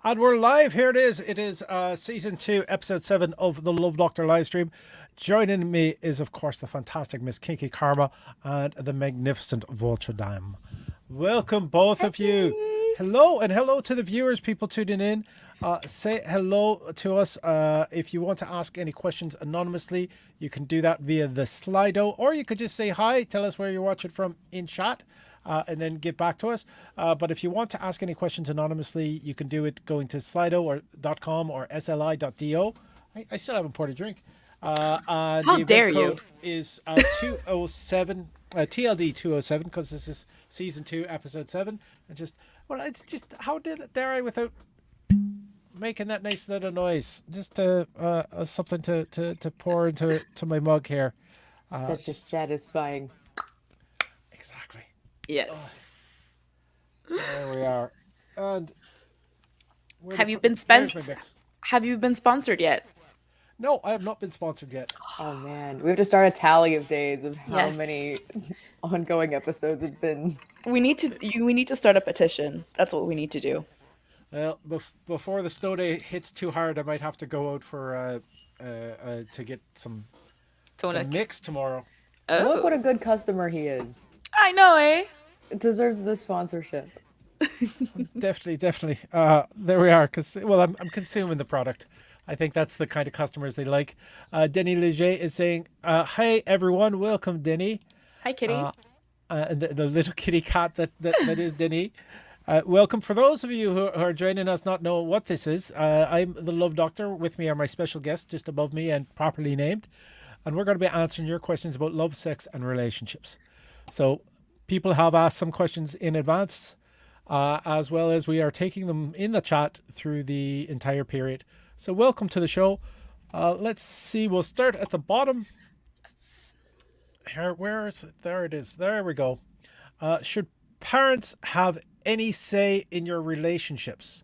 And we're live. Here it is. It is season 2, episode 7 of the Love Doctor livestream. Joining me is, of course, the fantastic Miss Kinky Karma and the magnificent Votre Dame. Welcome, both of you. Hello, and hello to the viewers, people tuning in. Say hello to us. If you want to ask any questions anonymously, you can do that via the Slido, or you could just say hi, tell us where you're watching from in chat. And then get back to us. But if you want to ask any questions anonymously, you can do it going to slido.com or sli.do. I still haven't poured a drink. And How the dare event you? code is 207, TLD 207, because this is season 2, episode 7. And it's just, how dare I without making that nice little noise? Just something to pour into my mug here. Such a satisfying. Exactly. Yes. There we are. And Have you been sponsored yet? No, I have not been sponsored yet. Oh man, we have to start a tally of days of how Yes. many ongoing episodes it's been. We need to start a petition. That's what we need to do. Well, before the snow day hits too hard, I might have to go out for to get some mix tomorrow. Oh. Look what a good customer he is. I know, eh? It deserves this sponsorship. Definitely. There we are. Because I'm consuming the product. I think that's the kind of customers they like. Denny Leger is saying, "Hey everyone, welcome Denny." Hi, kitty. The little kitty cat that is Denny. Welcome. For those of you who are joining us not know what this is, I'm the Love Doctor. With me are my special guests just above me and properly named. And we're going to be answering your questions about love, sex, and relationships. So people have asked some questions in advance, as well as we are taking them in the chat through the entire period. So welcome to the show. Let's see. We'll start at the bottom. Here, where is it? There it is. There we go. Should parents have any say in your relationships?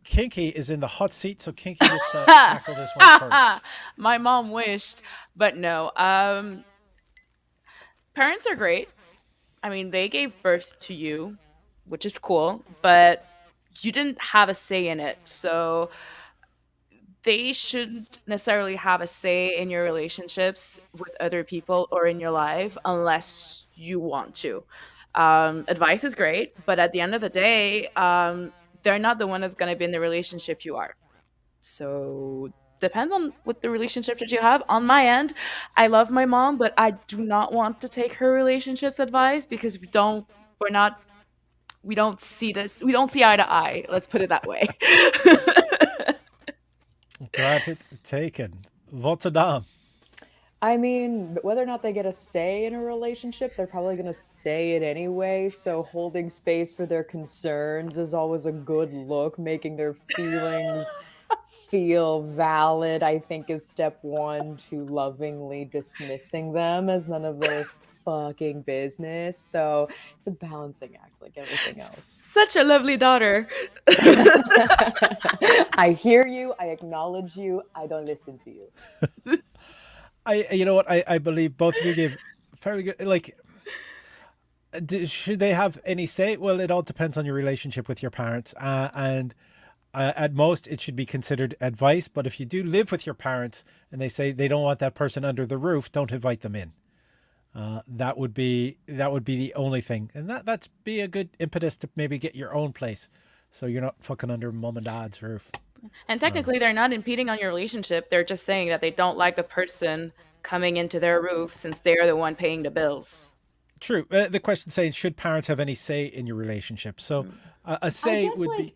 Kinky is in the hot seat, so Kinky gets to tackle this one first. My mom wished, but no. Parents are great. I mean, they gave birth to you, which is cool, but you didn't have a say in it. So they shouldn't necessarily have a say in your relationships with other people or in your life unless you want to. Advice is great, but at the end of the day, they're not the one that's going to be in the relationship you are. So depends on what the relationship that you have. On my end, I love my mom, but I do not want to take her relationships advice because we don't see eye to eye. Let's put it that way. Granted, taken. Votre Dame. I mean, whether or not they get a say in a relationship, they're probably going to say it anyway. So holding space for their concerns is always a good look. Making their feelings feel valid, I think, is step one to lovingly dismissing them as none of their fucking business. So it's a balancing act like everything else. Such a lovely daughter. I hear you. I acknowledge you. I don't listen to you. You know what? I believe both of you gave fairly good. Like, should they have any say? Well, it all depends on your relationship with your parents, and at most it should be considered advice. But if you do live with your parents and they say they don't want that person under the roof, don't invite them in. That would be the only thing, and that's be a good impetus to maybe get your own place, so you're not fucking under mom and dad's roof. And technically, they're not impeding on your relationship. They're just saying that they don't like the person coming into their roof since they're the one paying the bills. True. The question saying, should parents have any say in your relationship? So a say would be...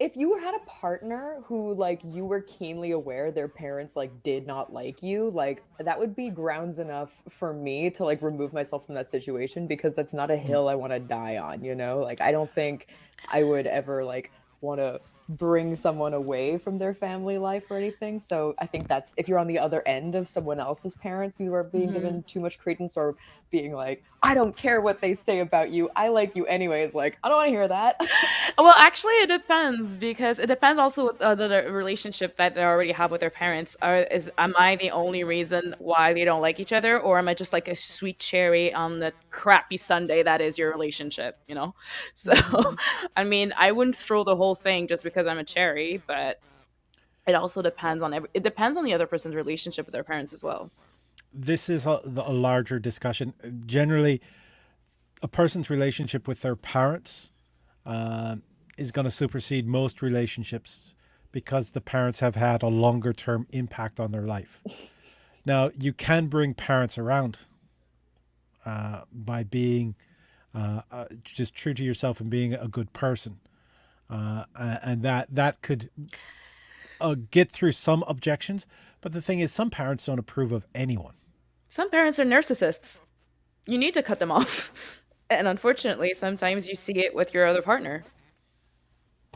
If you had a partner who, like, you were keenly aware their parents, like, did not like you, like, that would be grounds enough for me to, like, remove myself from that situation, because that's not a hill I want to die on, you know? Like, I don't think I would ever, like, want to bring someone away from their family life or anything. So I think that's, if you're on the other end of someone else's parents who are being given too much credence or being like, I don't care what they say about you. I like you anyways. Like, I don't want to hear that. Well, actually, it depends because it depends also with the relationship that they already have with their parents. Am I the only reason why they don't like each other, or am I just like a sweet cherry on the crappy Sunday that is your relationship? You know, so I mean, I wouldn't throw the whole thing just because I'm a cherry, but it also depends on it depends on the other person's relationship with their parents as well. This is a larger discussion. Generally, a person's relationship with their parents is going to supersede most relationships because the parents have had a longer term impact on their life. Now, you can bring parents around by being just true to yourself and being a good person. And that could get through some objections. But the thing is, some parents don't approve of anyone. Some parents are narcissists. You need to cut them off. And unfortunately, sometimes you see it with your other partner.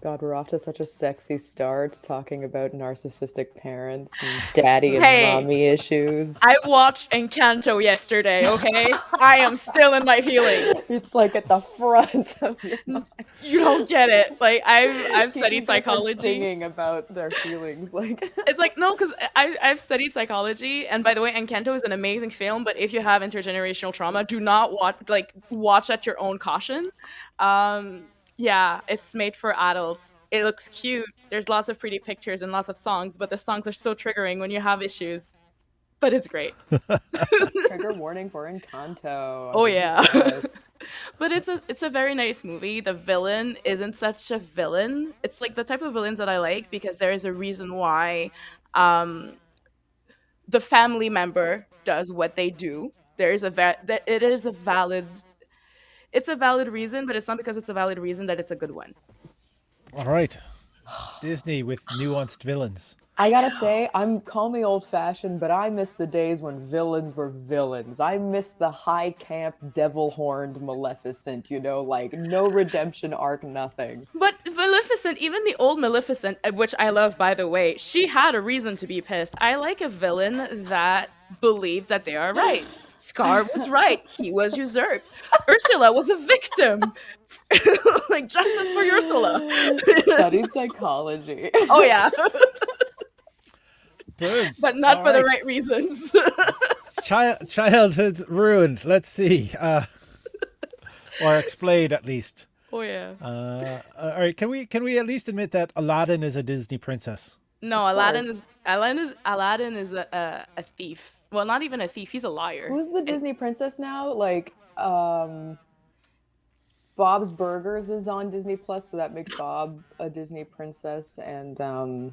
God, we're off to such a sexy start talking about narcissistic parents and daddy and Hey, mommy issues. I watched Encanto yesterday, okay? I am still in my feelings. It's like at the front of your mind. You don't get it. Like I've studied People just are psychology. singing about their feelings. Like, It's like no, because I've studied psychology, and by the way, Encanto is an amazing film. But if you have intergenerational trauma, do not watch at your own caution. Yeah, it's made for adults. It looks cute. There's lots of pretty pictures and lots of songs, but the songs are so triggering when you have issues. But it's great. trigger warning for Encanto. Oh yeah. But it's a very nice movie. The villain isn't such a villain. It's like the type of villains that I like because there is a reason why the family member does what they do. There is it is a valid it's a valid reason, but it's not because it's a valid reason that it's a good one. All right. Disney with nuanced villains. I gotta say, call me old fashioned, but I miss the days when villains were villains. I miss the high camp devil horned Maleficent, like no redemption arc, nothing. But Maleficent, even the old Maleficent, which I love by the way, she had a reason to be pissed. I like a villain that believes that they are right. Scar was right. He was usurped. Ursula was a victim. Like justice for Ursula. Studied psychology. Oh yeah. Good. But not All for the right. right reasons. Childhood's ruined. Let's see. Or explained at least. Oh yeah. All right. Can we at least admit that Aladdin is a Disney princess? No, Of Aladdin course. is a thief. Well, not even a thief. He's a liar. Who's the Disney princess now? Like, Bob's Burgers is on Disney Plus, so that makes Bob a Disney princess, and I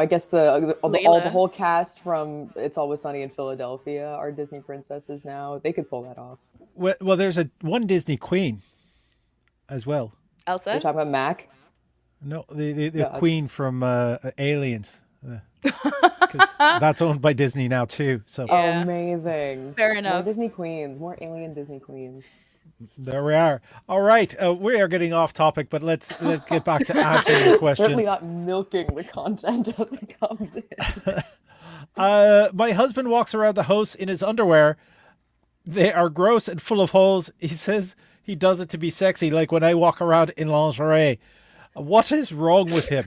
guess all the Layla. whole cast from It's Always Sunny in Philadelphia are Disney princesses now. They could pull that off. Well, there's one Disney queen as well. Elsa. You're talking about Mac? No, the that's- queen from Aliens. 'Cause that's owned by Disney now too. So Yeah. Amazing. Fair More enough. Disney queens, more alien Disney queens. there we are. All right, we are getting off topic, but let's get back to answering the questions. Certainly not milking the content as it comes in. My husband walks around the house in his underwear. They are gross and full of holes. He says he does it to be sexy, like when I walk around in lingerie. What is wrong with him?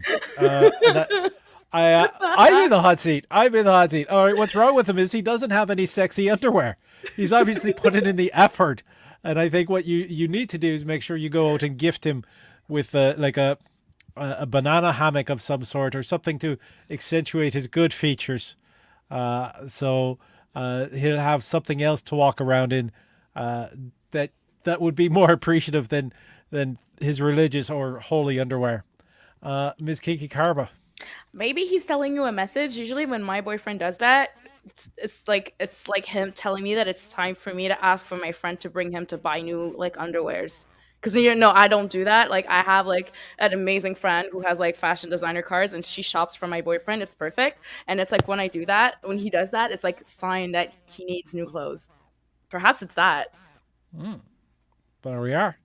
I'm in the hot seat. I'm in the hot seat. All right, what's wrong with him is he doesn't have any sexy underwear. He's obviously putting in the effort. And I think what you need to do is make sure you go out and gift him with like a banana hammock of some sort or something to accentuate his good features. So he'll have something else to walk around in that would be more appreciative than his religious or holy underwear. Ms. Kinky Karma. Maybe he's telling you a message. Usually when my boyfriend does that, it's like him telling me that it's time for me to ask for my friend to bring him to buy new like underwears. Because I don't do that. Like I have like an amazing friend who has like fashion designer cards and she shops for my boyfriend. It's perfect. And it's like when I do that, when he does that, it's like a sign that he needs new clothes. Perhaps it's that. There we are.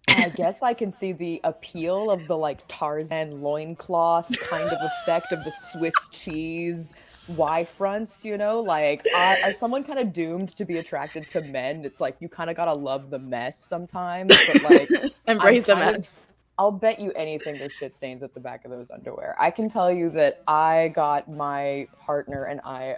I guess I can see the appeal of the like Tarzan loincloth kind of effect of the Swiss cheese Y fronts, you know, like as someone kind of doomed to be attracted to men, it's like you kind of gotta love the mess sometimes, but like I'm Embrace the kind of mess. I'll bet you anything there's shit stains at the back of those underwear. I can tell you that I got my partner and I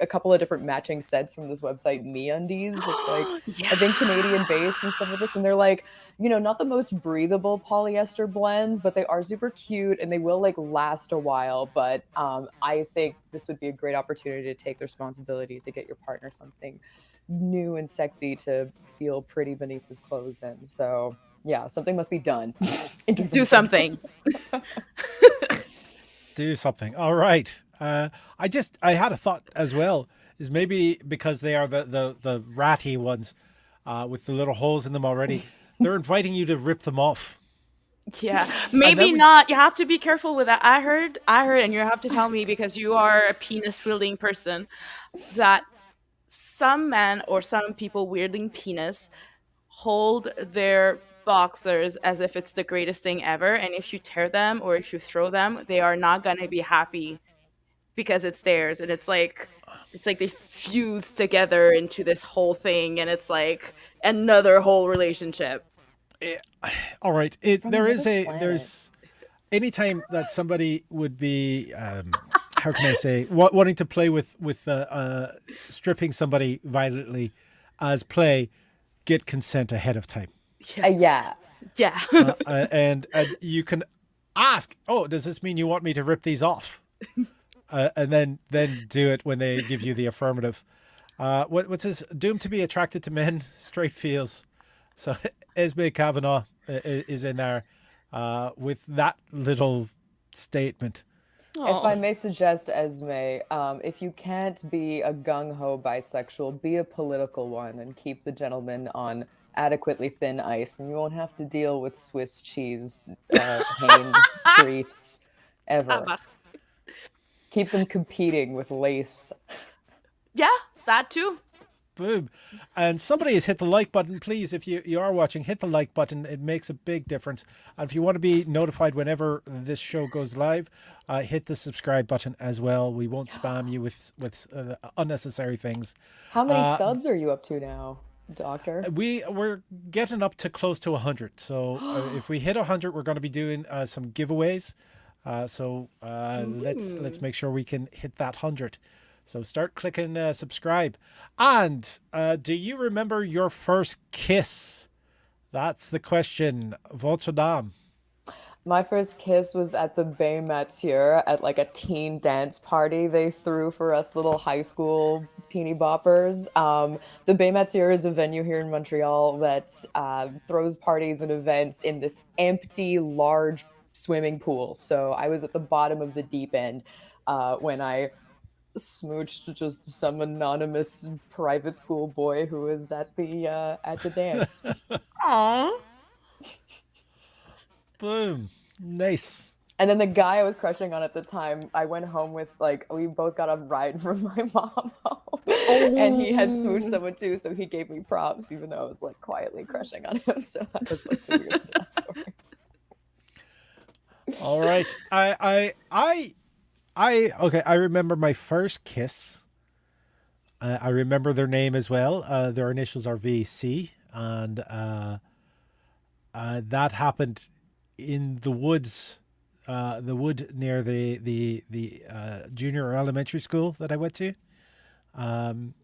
a couple of different matching sets from this website, MeUndies. That's like, I think Canadian Yeah. based and stuff like this. And they're like, you know, not the most breathable polyester blends, but they are super cute and they will like last a while. But I think this would be a great opportunity to take the responsibility to get your partner something new and sexy to feel pretty beneath his clothes in. So yeah, something must be done. Do Intervention. something. Do something. All right. I had a thought as well. Is maybe because they are the ratty ones, with the little holes in them already. They're inviting you to rip them off, Yeah, and maybe then we. not. You have to be careful with that. I heard, and you have to tell me because you are a penis wielding person, that some men or some people wielding penis hold their boxers as if it's the greatest thing ever, and if you tear them or if you throw them, they are not gonna be happy because it's theirs, and it's like they fuse together into this whole thing, and it's like another whole relationship. All right. From There another is a planet. there's anytime that somebody would be, how can I say, wanting to play with stripping somebody violently as play, get consent ahead of time. Yeah. Yeah. Yeah. And you can ask, oh, does this mean you want me to rip these off? And then do it when they give you the affirmative. What's this? Doomed to be attracted to men, straight feels. So Esme Kavanaugh is in there with that little statement. If I Oh. may suggest, Esme, if you can't be a gung ho bisexual, be a political one and keep the gentleman on adequately thin ice, and you won't have to deal with Swiss cheese Hanes briefs ever. Keep them competing with lace. Yeah, that too. Boom. And somebody has hit the like button. Please, if you are watching, hit the like button. It makes a big difference. And if you want to be notified whenever this show goes live, hit the subscribe button as well. We won't spam you with unnecessary things. How many subs are you up to now, Doctor? We're getting up to close to 100. So if we hit 100, we're going to be doing some giveaways. Let's make sure we can hit that 100. So start clicking subscribe. And do you remember your first kiss? That's the question. Votre Dame. My first kiss was at the Baymats here at like a teen dance party they threw for us little high school teeny boppers. The Baymats here is a venue here in Montreal that throws parties and events in this empty, large swimming pool. So I was at the bottom of the deep end when I smooched just some anonymous private school boy who was at the dance. Aw. Boom. Nice. And then the guy I was crushing on at the time, I went home with like we both got a ride from my mom home, and he had smooched someone too, so he gave me props, even though I was like quietly crushing on him. So that was like the weird that story. All right. Okay. I remember my first kiss. I remember their name as well. Their initials are VC, and that happened in the woods, the wood near the junior or elementary school that I went to. And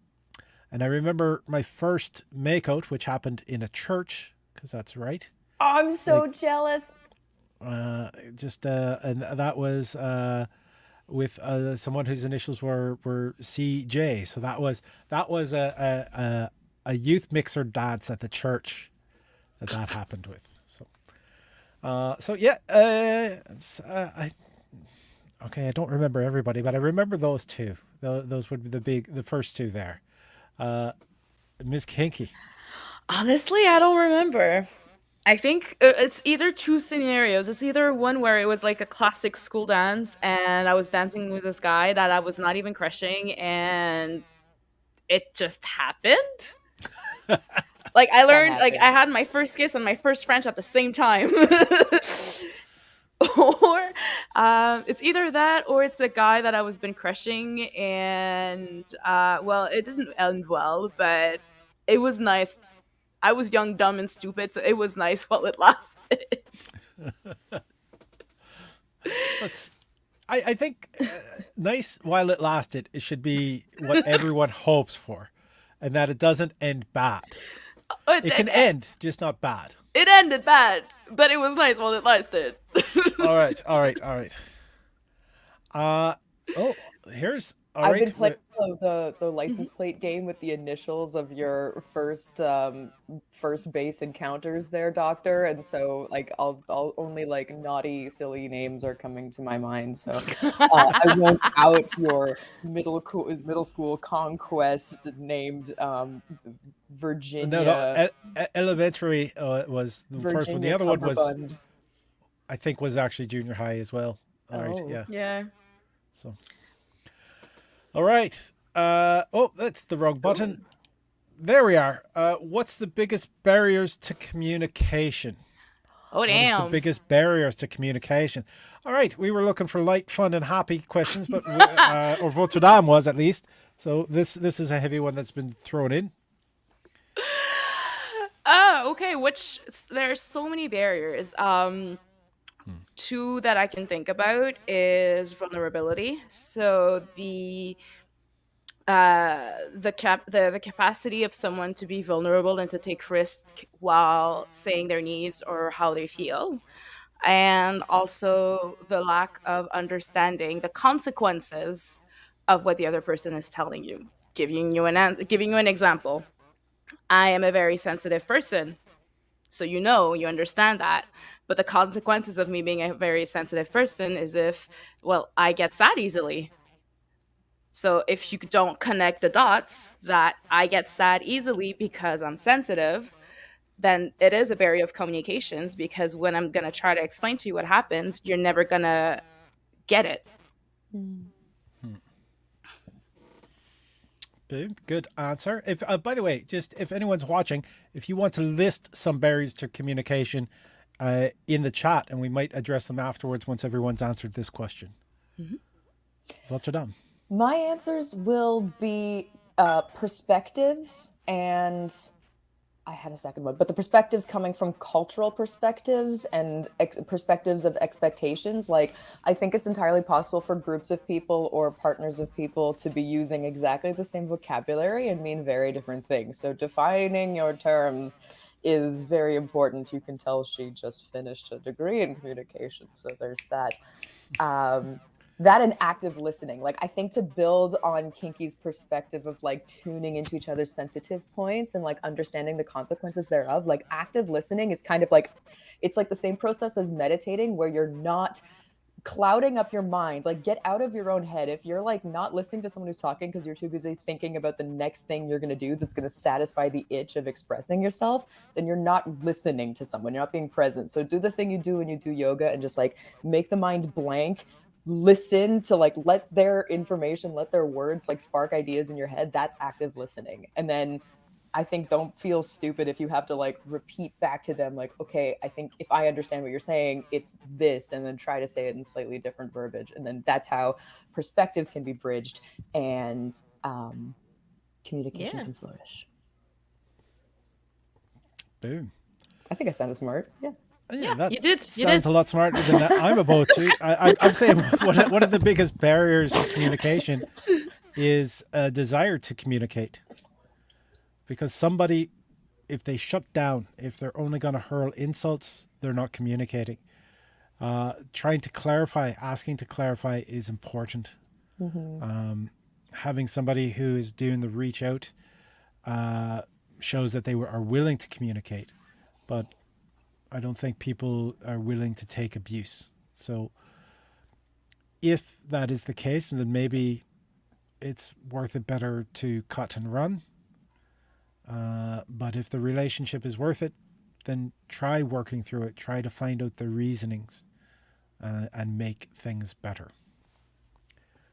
I remember my first makeout, which happened in a church, because that's right. Oh, I'm so jealous. And that was with someone whose initials were CJ. So that was a youth mixer dance at the church that happened with. So yeah, I don't remember everybody, but I remember those two. Those would be the first two there. Miss Kinky. Honestly, I don't remember. I think it's either two scenarios. It's either one where it was like a classic school dance and I was dancing with this guy that I was not even crushing and it just happened. Like I learned, like I had my first kiss and my first French at the same time. Or It's either that or it's the guy that I was been crushing, and well, it didn't end well, but it was nice. I was young, dumb, and stupid, so it was nice while it lasted. Let's. I think nice while it lasted. It should be what everyone hopes for, and that it doesn't end bad. It can end, just not bad. It ended bad, but it was nice while it lasted. All right, all right, all right. Oh, here's all I've right. been playing the license plate game with the initials of your first base encounters there, Doctor, and so like I'll only like naughty, silly names are coming to my mind. So I won't out your middle school conquest named Virginia. No, elementary was the first one. The other one was, Cumberbund. I think, was actually junior high as well. All right, Oh. yeah. Yeah. So, all right. Oh, that's the wrong button. There we are. What's the biggest barriers to communication? Oh What is the damn. biggest barriers to communication? All right, we were looking for light, fun, and happy questions, but or Votre Dame was at least. So this is a heavy one that's been thrown in. Oh, okay. Which there's so many barriers. Two that I can think about is vulnerability. So the capacity of someone to be vulnerable and to take risk while saying their needs or how they feel, and also the lack of understanding the consequences of what the other person is telling you. Giving you an example. I am a very sensitive person. So you understand that. But the consequences of me being a very sensitive person is if, well, I get sad easily. So if you don't connect the dots that I get sad easily because I'm sensitive, then it is a barrier of communications, because when I'm going to try to explain to you what happens, you're never going to get it. Boom. Good answer. If by the way, just if anyone's watching, if you want to list some barriers to communication in the chat, and we might address them afterwards once everyone's answered this question. Votre Dame. My answers will be perspectives, and I had a second one, but the perspectives coming from cultural perspectives and perspectives of expectations. Like, I think it's entirely possible for groups of people or partners of people to be using exactly the same vocabulary and mean very different things. So defining your terms is very important. You can tell she just finished a degree in communication, so there's that. That and active listening. Like, I think to build on Kinky's perspective of like tuning into each other's sensitive points and like understanding the consequences thereof, like active listening is kind of like, it's like the same process as meditating, where you're not clouding up your mind. Like, get out of your own head. If you're like not listening to someone who's talking because you're too busy thinking about the next thing you're going to do that's going to satisfy the itch of expressing yourself, then you're not listening to someone. You're not being present. So do the thing you do when you do yoga and just like make the mind blank. Listen to like, let their information, let their words like spark ideas in your head. That's active listening. And then I think don't feel stupid if you have to like repeat back to them like, okay, I think if I understand what you're saying, it's this, and then try to say it in slightly different verbiage. And then that's how perspectives can be bridged and communication can flourish. Boom. I think I sounded smart. Yeah. Yeah, that you did. Sounds a lot smarter than that I'm about to. I'm saying one of the biggest barriers to communication is a desire to communicate. Because somebody, if they shut down, if they're only going to hurl insults, they're not communicating. Trying to clarify, asking to clarify is important. Having somebody who is doing the reach out shows that they are willing to communicate. But I don't think people are willing to take abuse. So if that is the case, then maybe it's worth it better to cut and run. But if the relationship is worth it, then try working through it. Try to find out the reasonings and make things better.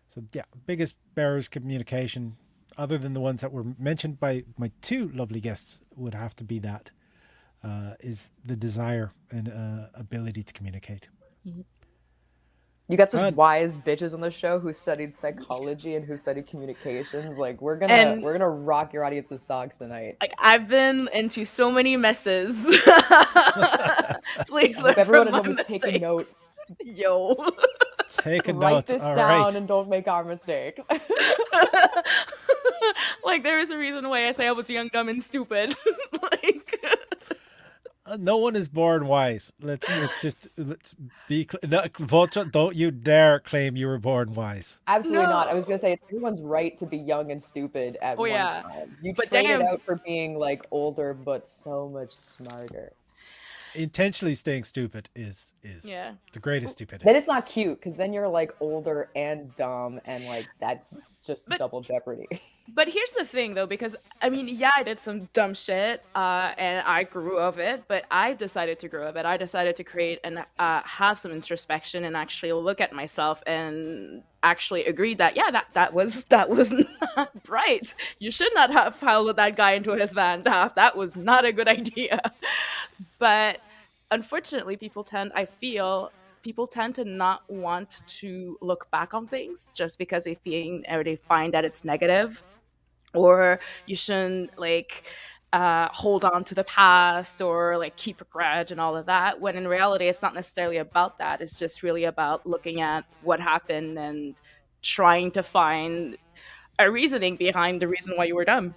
So yeah, biggest barriers to communication, other than the ones that were mentioned by my two lovely guests, would have to be that. Is the desire and ability to communicate. You got such And wise bitches on the show who studied psychology and who studied communications. Like And we're gonna rock your audience's socks tonight. like I've been into so many messes. Please I learn hope everyone from at my home is taking mistakes. notes. Yo. taking Write notes. this All down right. and don't make our mistakes. Like there is a reason why I say I was young, dumb, and stupid. Like No one is born wise. Let's be no, Vulture. Don't you dare claim you were born wise. Absolutely not. I was no. gonna say it's everyone's right to be young and stupid at Oh one yeah. time. You But trade it damn. out for being like older but so much smarter. Intentionally staying stupid is Yeah. the greatest stupidity. Then it's not cute because then you're like older and dumb and like that's just But double jeopardy. But here's the thing, though, because I mean, yeah, I did some dumb shit, and I grew of it. But I decided to grow of it. I decided to create and have some introspection and actually look at myself and actually agreed that yeah, that was not right. You should not have followed that guy into his van. That was not a good idea. But unfortunately, I feel people tend to not want to look back on things just because they find that it's negative, or you shouldn't like hold on to the past or like keep a grudge and all of that, when in reality it's not necessarily about that. It's just really about looking at what happened and trying to find a reasoning behind the reason why you were dumb.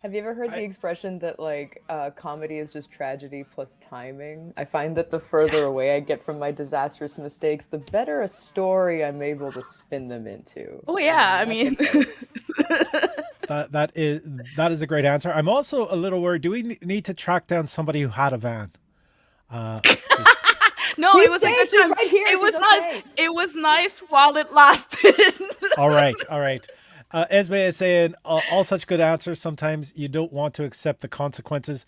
Have you ever heard the I, expression that like comedy is just tragedy plus timing? I find that the further away I get from my disastrous mistakes, the better a story I'm able to spin them into. Oh yeah, I That's a mean quote. that is a great answer. I'm also a little worried. Do we need to track down somebody who had a van? 'Cause- no, it She's was a safe. good She's time. right here. It She's was nice. okay. It was nice while it lasted. all right, all right. Esme is saying all such good answers. Sometimes you don't want to accept the consequences,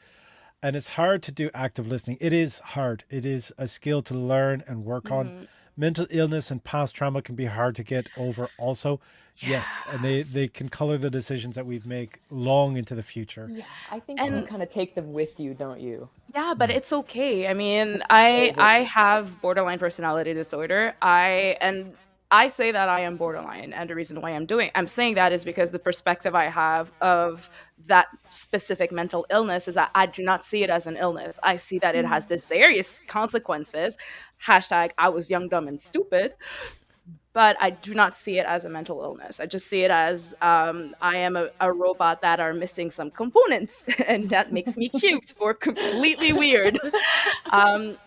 and it's hard to do active listening. It is hard. It is a skill to learn and work on. Mhm. Mental illness and past trauma can be hard to get over. Also, yes, and they Yes. can color the decisions that we make long into the future. Yeah, I think you And kind of take them with you, don't you? yeah, but it's okay. I mean, Over. I have borderline personality disorder. I say that I am borderline, and the reason why I'm saying that is because the perspective I have of that specific mental illness is that I do not see it as an illness. I see that it has this serious consequences. Hashtag I was young, dumb, and stupid. But I do not see it as a mental illness. I just see it as I am a robot that are missing some components, and that makes me cute or completely weird. Um,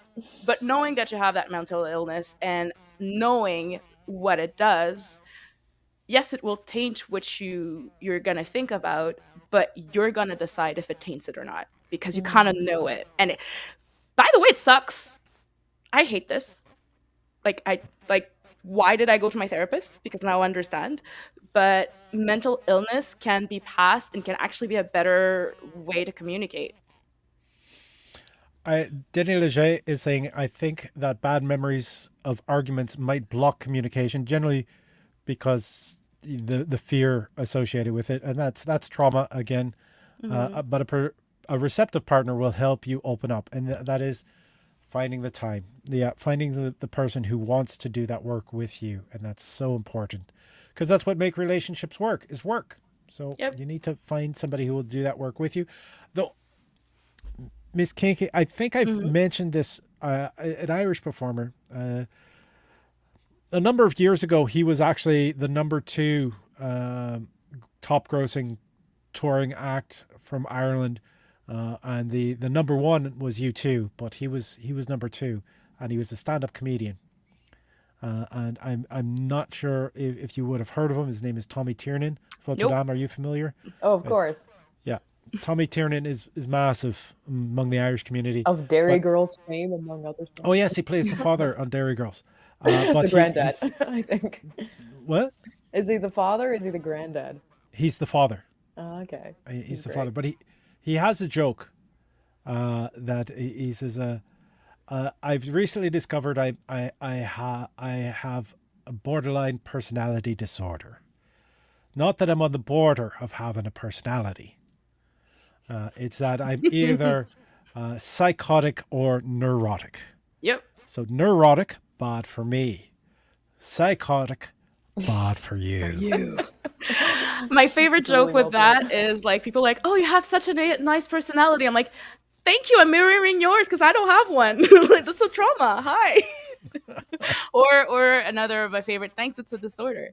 but knowing that you have that mental illness and knowing what it does, yes, it will taint what you're gonna think about, but you're gonna decide if it taints it or not because you kind of know it. And by the way, it sucks. I hate this. Like why did I go to my therapist? Because now I understand. But mental illness can be passed and can actually be a better way to communicate. Denis Leger is saying, I think that bad memories of arguments might block communication, generally because the fear associated with it, and that's trauma again. But a receptive partner will help you open up, and that is finding the time, finding the person who wants to do that work with you, and that's so important because that's what make relationships work is work. So Yep. you need to find somebody who will do that work with you. Though Miss Kinky, I think I've mentioned this. An Irish performer. A number of years ago, he was actually the number two top grossing touring act from Ireland. And the number one was U2, but he was number two, and he was a stand-up comedian. And I'm not sure if you would have heard of him. His name is Tommy Tiernan. Votre Nope. Dame, are you familiar? Oh, of course. Yeah, Tommy Tiernan is massive among the Irish community. Of Dairy But Girls fame, among other stuff. oh yes, he plays the father on Dairy Girls. But The granddad, he's I think. what? Is he the father or is he the granddad? He's the father. Oh, okay. He's the Great. father. But he has a joke that he says, I've recently discovered I have a borderline personality disorder. Not that I'm on the border of having a personality. It's that I'm either psychotic or neurotic. Yep. So neurotic, bad for me. Psychotic, bad for you. You. My favorite It's really joke with well put. that is like people are like, "Oh, you have such a nice personality." I'm like, "Thank you. I'm mirroring yours because I don't have one. Like that's a trauma. Hi." Or another of my favorite. Thanks. It's a disorder.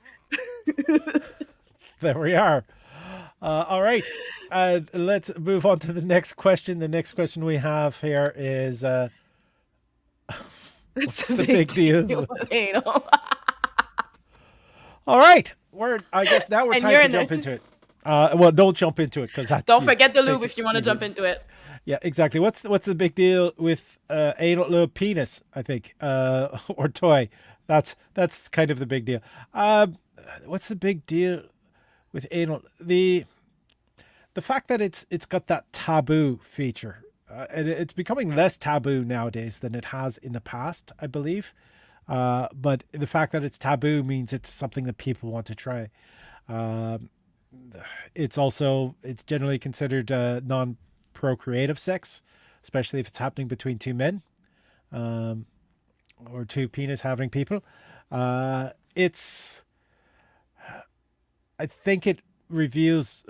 There we are. All right. Let's move on to the next question. The next question we have here is It's what's the big deal? with anal. All right. I guess now we're And time you're to in jump the- into it. Well, don't jump into it because that's. Don't you forget the take lube it if you want to easy. jump into it. Yeah, exactly. What's the big deal with anal penis? I think or toy. That's kind of the big deal. What's the big deal with anal? The fact that it's got that taboo feature. It's becoming less taboo nowadays than it has in the past, I believe. But the fact that it's taboo means it's something that people want to try. It's generally considered non-procreative sex, especially if it's happening between two men or two penis having people. It's I think it reveals,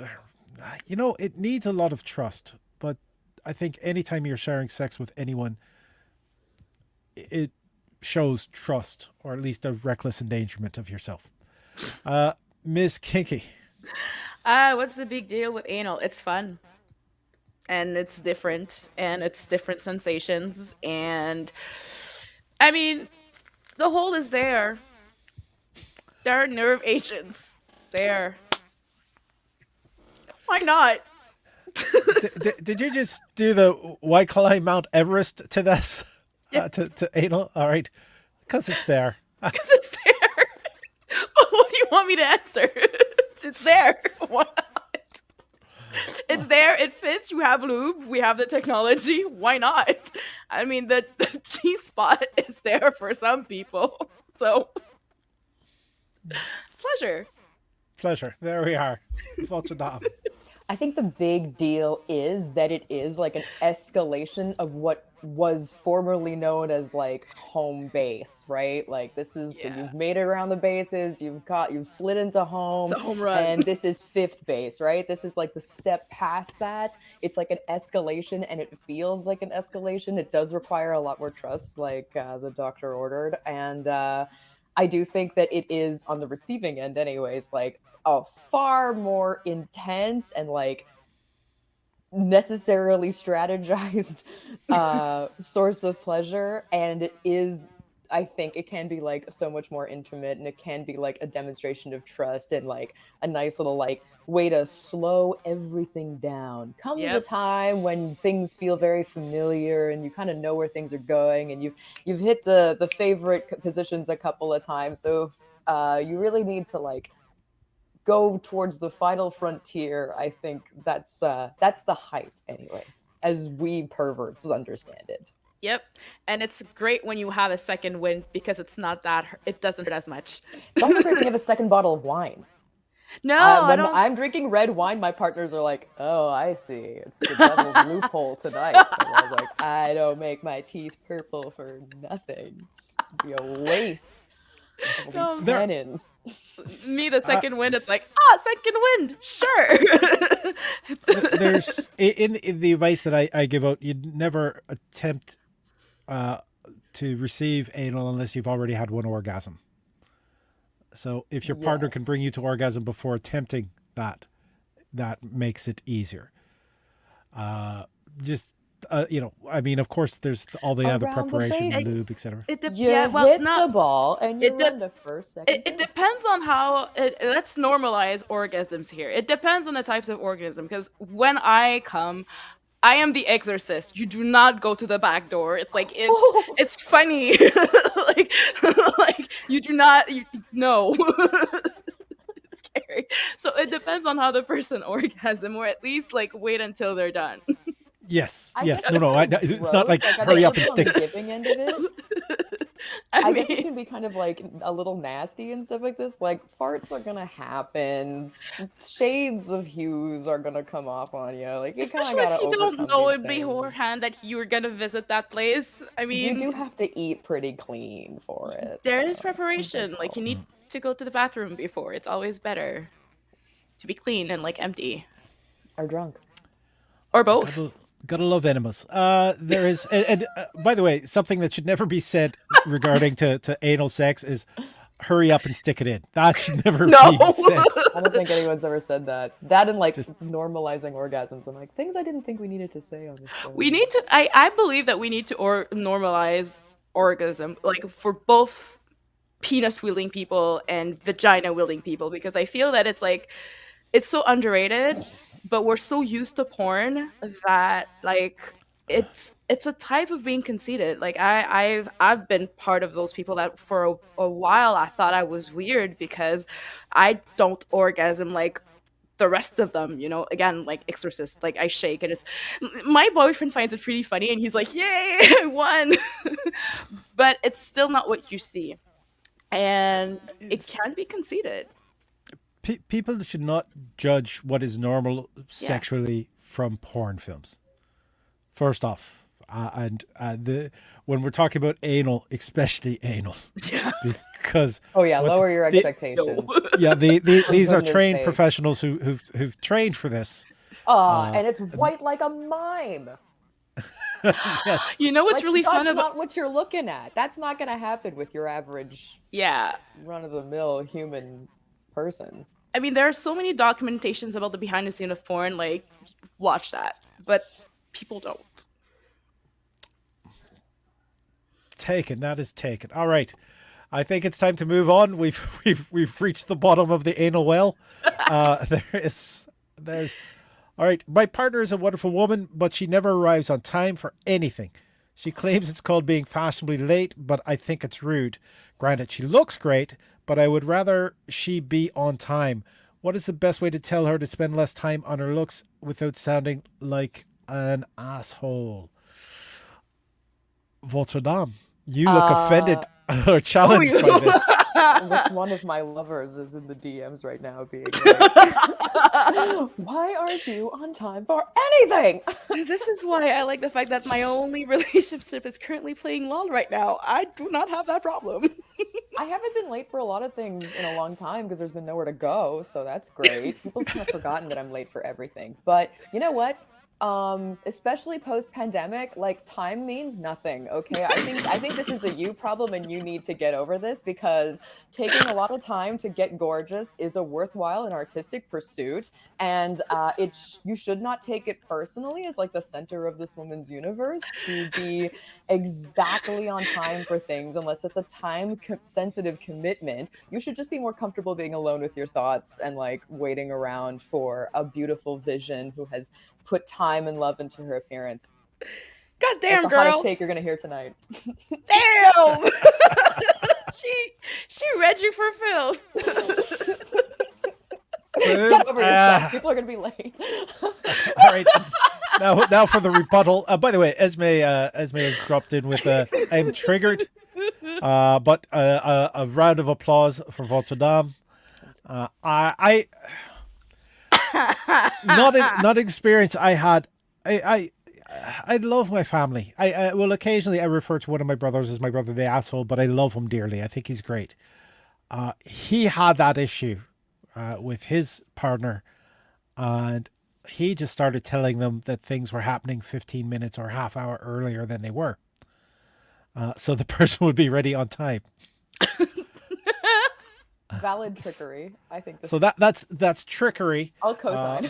it needs a lot of trust, but I think anytime you're sharing sex with anyone, it shows trust or at least a reckless endangerment of yourself. Miss Kinky. What's the big deal with anal? It's fun. And it's different. And it's different sensations. And I mean, the hole is there. There are nerve agents there. Why not? Did you just do the why climb Mount Everest to this? Yeah. To anal? All right. Because it's there. Because it's there. What do you want me to answer? It's there. Why not? It's there. It fits. You have lube. We have the technology. Why not? I mean, the G spot is there for some people. So, pleasure. Pleasure. There we are. Votre Dame. I think the big deal is that it is like an escalation of what was formerly known as like home base, right? Like this is so Yeah. you've made it around the bases, you've slid into home, It's a home run. and this is fifth base, right? This is like the step past that. It's like an escalation, and it feels like an escalation. It does require a lot more trust, like the doctor ordered, and I do think that it is on the receiving end, anyways, like a far more intense and like necessarily strategized source of pleasure. And it is, I think it can be like so much more intimate, and it can be like a demonstration of trust and like a nice little like way to slow everything down. Comes a Yep. time when things feel very familiar and you kind of know where things are going, and you've hit the favorite positions a couple of times. So if you really need to like go towards the final frontier, I think that's the hype, anyways, as we perverts understand it. Yep. And it's great when you have a second wind because it's not that it doesn't hurt as much. It's also great when you have a second bottle of wine. No, I When don't. I'm drinking red wine, my partners are like, "Oh, I see. It's the devil's loophole tonight." And I was like, "I don't make my teeth purple for nothing. It'd be a waste of all these No, tannins." Me, the second wind, it's like, second wind, sure. There's in the advice that I give out, you'd never attempt to receive anal unless you've already had one orgasm. So if your partner can Yes. bring you to orgasm before attempting that makes it easier. I mean, of course, there's all the other Around the preparation, bases. lube, etc. You You hit the ball and you're in the first, second. It depends on how. Let's normalize orgasms here. It depends on the types of organism. Because when I come, I am the exorcist. You do not go to the back door. It's like it's funny. like you do not. No. It's scary. So it depends on how the person orgasm, or at least like wait until they're done. Yes, I yes. guess No, it's it's not like gross. I hurry guess up and it's on the stick. giving end of it. I guess it can be kind of like a little nasty and stuff like this. Like farts are gonna happen, shades of hues are gonna come off on you. Like you kind of especially if gotta you don't overcome know these it things. beforehand that you're gonna visit that place. I You mean, do have to eat pretty clean for it, there is so it does preparation. Like you help. need to go to the bathroom before. It's always better to be clean and like empty Or drunk. or both. Gotta love enemas. There is, and by the way, something that should never be said regarding to anal sex is hurry up and stick it in. That should never No. be said. I don't think anyone's ever said that. That and like Just normalizing orgasms. I'm like things I didn't think we needed to say on this We show. need to I believe that we need to normalize orgasm like for both penis wielding people and vagina wielding people because I feel that it's like it's so underrated, but we're so used to porn that like it's a type of being conceited. Like I've been part of those people that for a while I thought I was weird because I don't orgasm like the rest of them, you know, again, like Exorcist, like I shake and it's my boyfriend finds it pretty funny and he's like, yay, I won. But it's still not what you see. And it it's can be conceited. people should not judge what is normal Yeah. sexually from porn films. First off, and the when we're talking about anal, especially anal, Yeah. because Oh yeah, what lower your the, No. expectations. yeah, For these are goodness trained sakes. professionals who've trained for this. And it's white like a mime. Yes, You know what's Like really fun that's about not what you're looking at. That's not gonna happen with your average yeah. run-of-the-mill human person. I mean, there are so many documentations about the behind the scene of porn, like watch that. But people don't. taken. That is taken. All right, I think it's time to move on. We've reached the bottom of the anal well. There's all right. My partner is a wonderful woman, but she never arrives on time for anything. She claims it's called being fashionably late, but I think it's rude. Granted, she looks great, but I would rather she be on time. What is the best way to tell her to spend less time on her looks without sounding like an asshole? Votre Dame, you look offended or Oh, challenged by this. Which one of my lovers is in the DMs right now being like, why aren't you on time for anything? this is why I like the fact that my only relationship is currently playing LOL right now. I do not have that problem. I haven't been late for a lot of things in a long time because there's been nowhere to go, so that's great. People have kind of forgotten that I'm late for everything. But you know what? Especially post-pandemic, like time means nothing, okay? I think this is a you problem and you need to get over this because taking a lot of time to get gorgeous is a worthwhile and artistic pursuit, and you should not take it personally as like the center of this woman's universe to be exactly on time for things unless it's a time-sensitive commitment. You should just be more comfortable being alone with your thoughts and like waiting around for a beautiful vision who has put time and love into her appearance. God That's damn, the hottest girl. take you're gonna hear tonight. Damn. she read you for filth. Get over yourself. People are gonna be late. All right. Now for the rebuttal. By the way, Esme has dropped in with I'm triggered, but a round of applause for Votre Dame. I not experience I had. I love my family. I well occasionally I refer to one of my brothers as my brother the asshole, but I love him dearly. I think he's great. He had that issue with his partner, and he just started telling them that things were happening 15 minutes or half hour earlier than they were. So the person would be ready on time. Valid trickery. I think this. So that's trickery. I'll co-sign.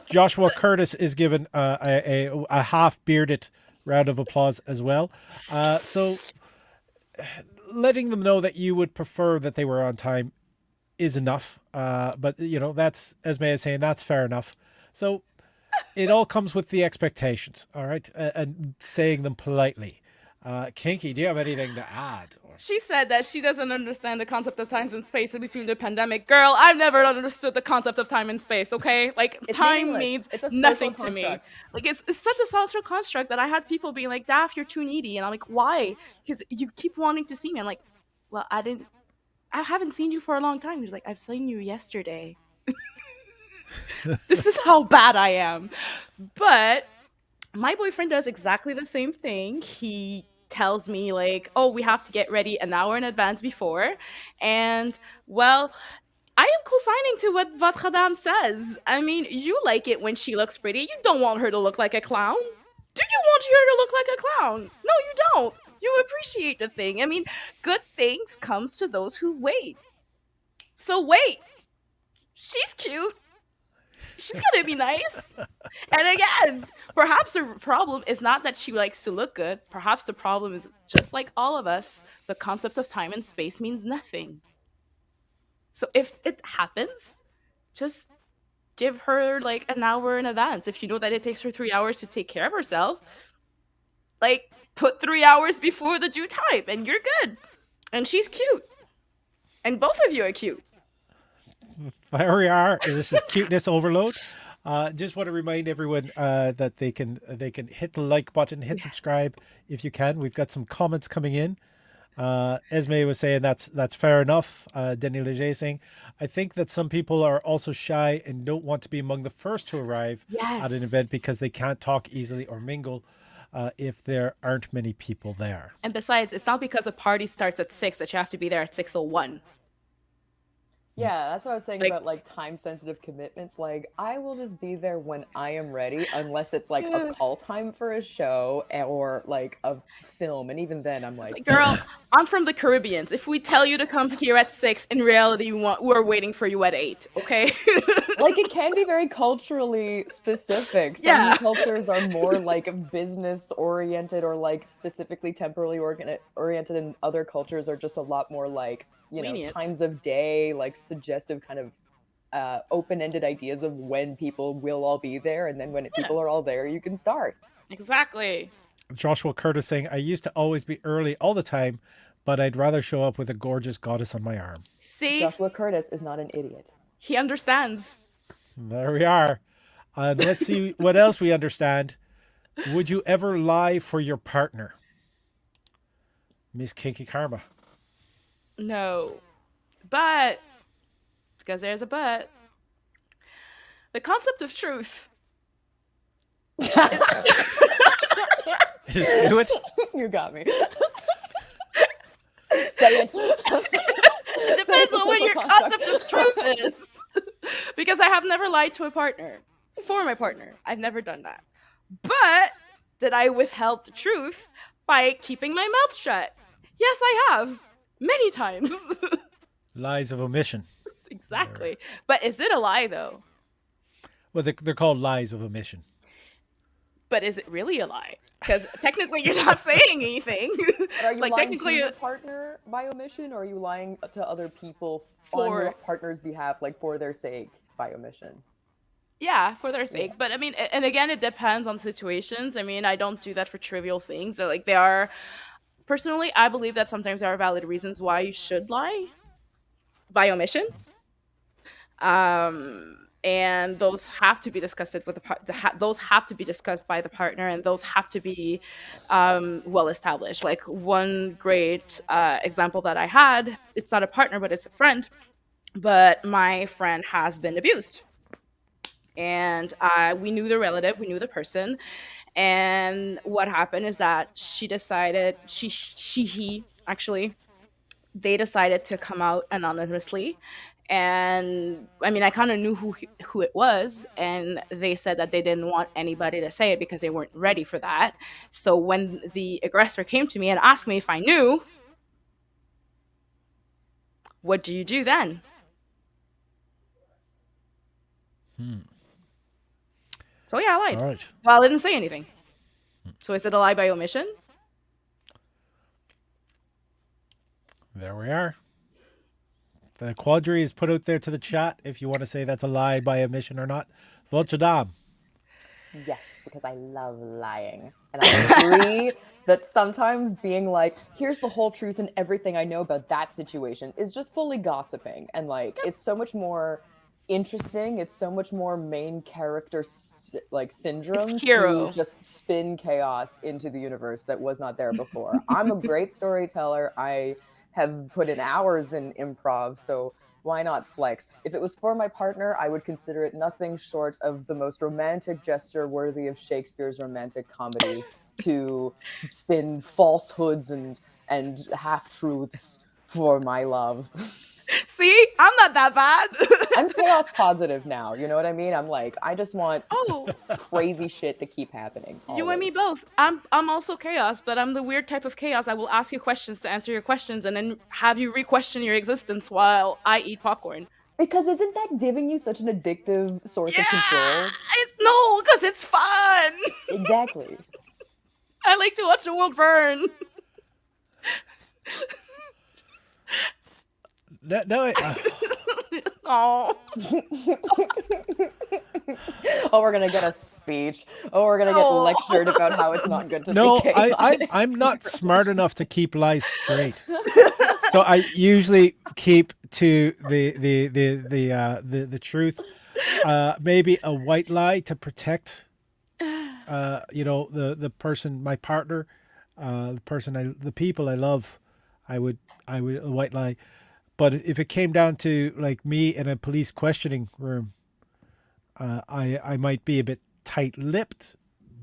Joshua Curtis is given a half bearded round of applause as well. So letting them know that you would prefer that they were on time is enough. But you know, that's, as May is saying, that's fair enough. So it all comes with the expectations, all right, and saying them politely. Kinky, do you have anything to add? She said that she doesn't understand the concept of time and space in between the pandemic. Girl, I've never understood the concept of time and space, okay? Like, It's time meaningless. means It's a social nothing to me. construct. Like, it's such a social construct that I had people being like, Daff, you're too needy. And I'm like, why? Because you keep wanting to see me. I'm like, well, I haven't seen you for a long time. He's like, I've seen you yesterday. This is how bad I am. But my boyfriend does exactly the same thing. He tells me like, "Oh, we have to get ready an hour in advance before." And well, I am co-signing to what Votre Dame says. I mean, you like it when she looks pretty. You don't want her to look like a clown. Do you want her to look like a clown? No, you don't. You appreciate the thing. I mean, good things comes to those who wait. So wait. She's cute. She's gonna be nice. And again, perhaps the problem is not that she likes to look good. Perhaps the problem is just like all of us, the concept of time and space means nothing. So if it happens, just give her like an hour in advance. If you know that it takes her 3 hours to take care of herself, like put 3 hours before the due time and you're good. And she's cute. And both of you are cute. There we are. This is cuteness overload. Just want to remind everyone that they can hit the like button, hit subscribe if you can. We've got some comments coming in. Esme was saying that's fair enough. Denis Leger saying, I think that some people are also shy and don't want to be among the first to arrive at an event because they can't talk easily or mingle if there aren't many people there. And besides, it's not because a party starts at 6 that you have to be there at 6:01. Yeah, that's what I was saying about like time-sensitive commitments. Like, I will just be there when I am ready, unless it's like a call time for a show or like a film. And even then, I'm like, girl, I'm from the Caribbeans. If we tell you to come here at 6, in reality, we're waiting for you at 8. Okay. Like, it can be very culturally specific. Some cultures are more like business oriented or like specifically temporally oriented, and other cultures are just a lot more like, you know, lenient times of day, like suggestive kind of open-ended ideas of when people will all be there, and then when people are all there, you can start. Exactly. Joshua Curtis saying, I used to always be early all the time, but I'd rather show up with a gorgeous goddess on my arm. See? Joshua Curtis is not an idiot. He understands. There we are. Let's see what else we understand. Would you ever lie for your partner? Miss Kinky Karma. No. But, because there's a but, the concept of truth. Is it? You got me. Say it. It depends on what your concept of truth is. Because I have never lied to a partner. For my partner. I've never done that. But, did I withheld the truth by keeping my mouth shut? Yes, I have. Many times. Lies of omission. Exactly. But is it a lie, though? Well, they're called lies of omission. But is it really a lie? Because technically you're not saying anything. Are you like lying technically to your partner by omission, or are you lying to other people on your partner's behalf, like for their sake by omission? Yeah, for their sake. Yeah. But I mean, and again, it depends on situations. I mean, I don't do that for trivial things. They're like, they are... Personally, I believe that sometimes there are valid reasons why you should lie by omission. And those have to be discussed with those have to be discussed by the partner, and those have to be well established. Like one great example that I had, it's not a partner, but it's a friend. But my friend has been abused, and we knew the relative, we knew the person. And what happened is that she decided, he actually, they decided to come out anonymously. And I mean, I kind of knew who it was, and they said that they didn't want anybody to say it because they weren't ready for that. So when the aggressor came to me and asked me if I knew, what do you do then? So yeah, I lied. All right. Well, I didn't say anything. So is it a lie by omission? There we are. The quadri is put out there to the chat if you want to say that's a lie by omission or not. Votre Dame. Yes, because I love lying. And I agree that sometimes being like, here's the whole truth and everything I know about that situation is just fully gossiping. And like, it's so much more interesting. It's so much more main character like syndrome It's to hero. just spin chaos into the universe that was not there before. I'm a great storyteller. I have put in hours in improv. So why not flex? If it was for my partner, I would consider it nothing short of the most romantic gesture worthy of Shakespeare's romantic comedies to spin falsehoods and half truths for my love. See, I'm not that bad. I'm chaos positive now. You know what I mean? I'm like, I just want Oh, crazy shit to keep happening. you and me Always. both. I'm also chaos, but I'm the weird type of chaos. I will ask you questions to answer your questions and then have you re-question your existence while I eat popcorn. Because isn't that giving you such an addictive source of Yeah, control? no, because it's fun. Exactly. I like to watch the world burn. No, Oh, Oh, we're gonna get a speech. Oh, we're gonna get Oh. lectured about how it's not good to no, be chaotic. I'm not smart enough to keep lies straight. So I usually keep to the truth. Maybe a white lie to protect, the person, my partner, the people I love. I would a white lie. But if it came down to like me in a police questioning room, I might be a bit tight-lipped,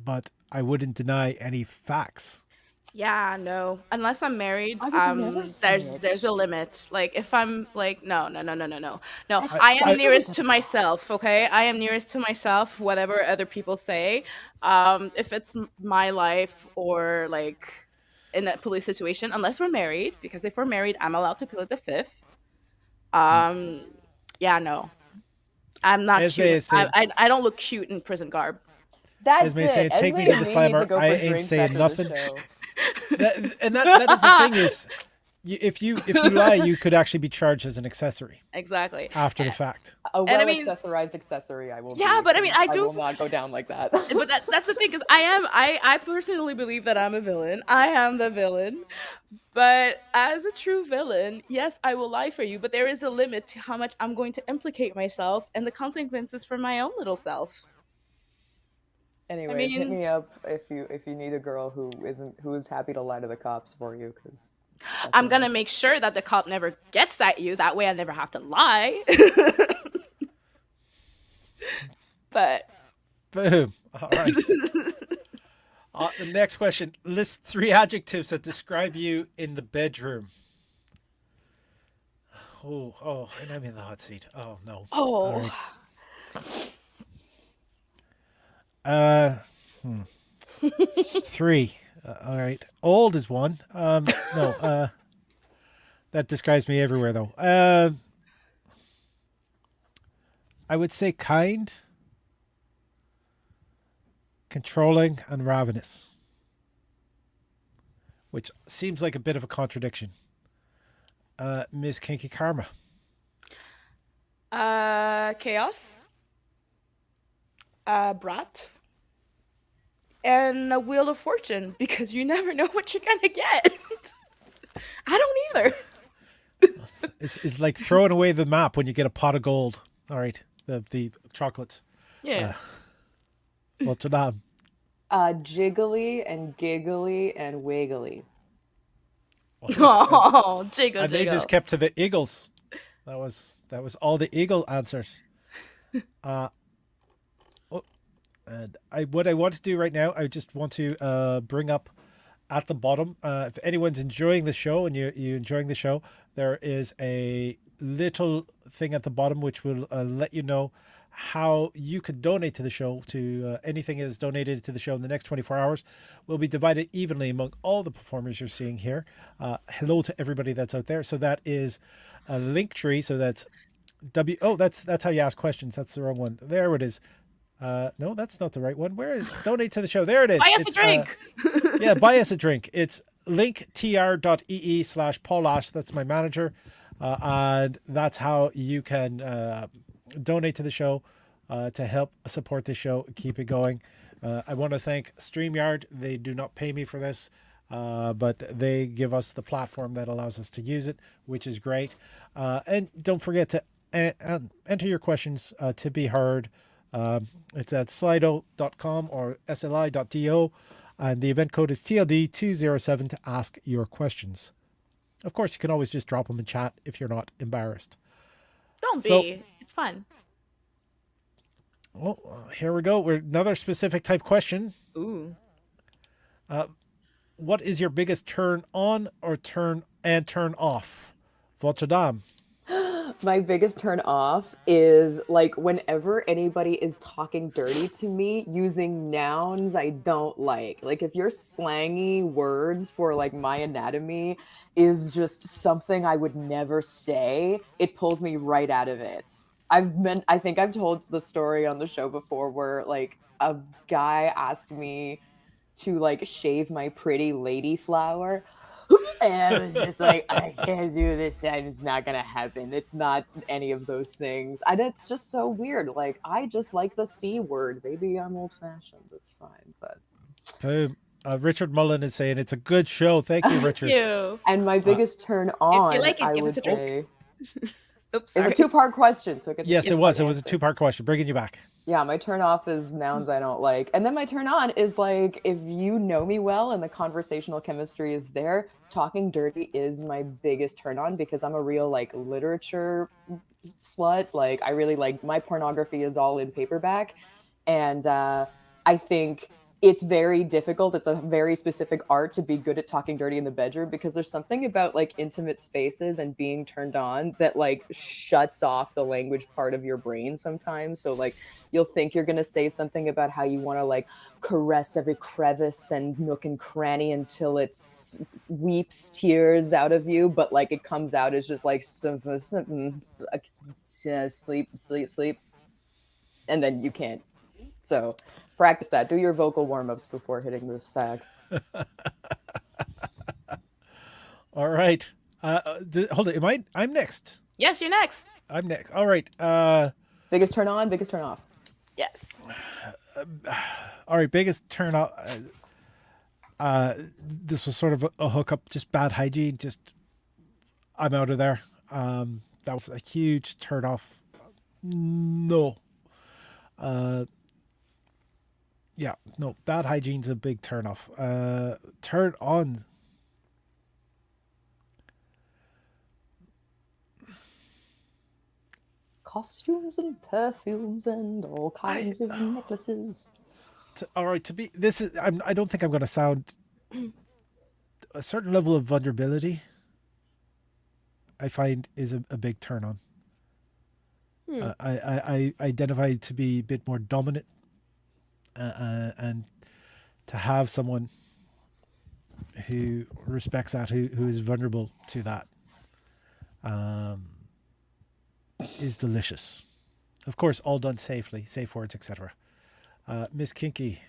but I wouldn't deny any facts. yeah, no. Unless I'm married, I would never there's a snitch. limit. Like if I'm like, no, no, no, no, no, no. No, I am Especially nearest to to the cops. myself, okay? I am nearest to myself, whatever other people say. If it's my life or like in a police situation, unless we're married, because if we're married, I'm allowed to plead the fifth. Um, yeah, no. I'm not Esme cute. is saying, I don't look cute in prison garb. That's Esme is it. saying, take Esme me to and the me need to slammer. go I for ain't drinks saying after the nothing. show. That is the thing is, if you lie, you could actually be charged as an accessory Exactly. after the fact. A And I well mean, accessorized accessory I will yeah, be, but I mean, because I I do. will not go down like that. But that's the thing, because I personally believe that I'm a villain. I am the villain. But as a true villain, yes, I will lie for you, but there is a limit to how much I'm going to implicate myself and the consequences for my own little self. I Anyways, hit mean, me up if you need a girl who is happy to lie to the cops for you, because that's I'm me. gonna make sure that the cop never gets at you. That way I never have to lie. But Boom. All right. The next question: list 3 adjectives that describe you in the bedroom. Oh, and I'm in the hot seat. Oh no. All oh, right. Uh, 3. All right. Old is one. No. That describes me everywhere though. I would say kind, controlling, and ravenous, which seems like a bit of a contradiction. Miss Kinky Karma. chaos, brat, and a wheel of fortune because you never know what you're gonna get. I don't either. It's like throwing away the map when you get a pot of gold. All right, the chocolates. Yeah. Votre Dame. Jiggly and giggly and wiggly. Oh, jiggle And they jiggle. just kept to the eagles. That was all the eagle answers. And what I want to do right now, I just want to bring up at the bottom. If anyone's enjoying the show and you enjoying the show, there is a little thing at the bottom which will let you know how you could donate to the show. To anything that is donated to the show in the next 24 hours will be divided evenly among all the performers you're seeing here. Hello to everybody that's out there. So that is a link tree. So that's that's how you ask questions. That's the wrong one. There it is. No, that's not the right one. Where is donate to the show? There it is. Buy us a It's drink. yeah, buy us a drink. It's linktr.ee/Paul Ash. That's my manager. And that's how you can donate to the show. to help support the show, keep it going. I want to thank StreamYard. They do not pay me for this, but they give us the platform that allows us to use it, which is great. And don't forget to enter your questions to be heard. It's at slido.com or sli.do, and the event code is TLD207 to ask your questions. Of course, you can always just drop them in chat if you're not embarrassed. Don't be. It's fun. Well, here we go. We're another specific type question. Ooh. What is your biggest turn on or turn off? Votre Dame. My biggest turn off is like whenever anybody is talking dirty to me using nouns I don't like. Like if your slangy words for like my anatomy is just something I would never say, it pulls me right out of it. I think I've told the story on the show before where like a guy asked me to like shave my pretty lady flower. And I was just like, I can't do this. It's not gonna happen. It's not any of those things. And it's just so weird. Like, I just like the C word. Maybe I'm old fashioned. It's fine. But Richard Mullen is saying it's a good show. Thank you, Richard. Thank you. and my biggest turn on, like it, I give would us a say, Oops, it's sorry. a two-part question. So it gets Yes, it was. It was a answer. two-part question. Bringing you back. Yeah, my turn off is nouns I don't like. And then my turn on is like, if you know me well and the conversational chemistry is there, talking dirty is my biggest turn on because I'm a real like literature slut. Like I really like my pornography is all in paperback. And I think it's very difficult. It's a very specific art to be good at talking dirty in the bedroom because there's something about like intimate spaces and being turned on that like shuts off the language part of your brain sometimes. So like you'll think you're going to say something about how you want to like caress every crevice and nook and cranny until it weeps tears out of you. But like it comes out as just like sleep. And then you can't. So practice that. Do your vocal warm-ups before hitting the sack. All right. Hold it. I'm next. Yes, you're next. I'm next. All right. Biggest turn on, biggest turn off. Yes. All right. Biggest turn off. This was sort of a hookup. Just bad hygiene. Just I'm out of there. That was a huge turn off. No. Yeah, no, bad hygiene's a big turn off. Turn on. Costumes and perfumes and all kinds of necklaces. All right, to be this is I don't think I'm going to sound a certain level of vulnerability. I find is a big turn on. I identify to be a bit more dominant. And to have someone who respects that, who is vulnerable to that, is delicious. Of course, all done safely, safe words, etc. Miss Kinky.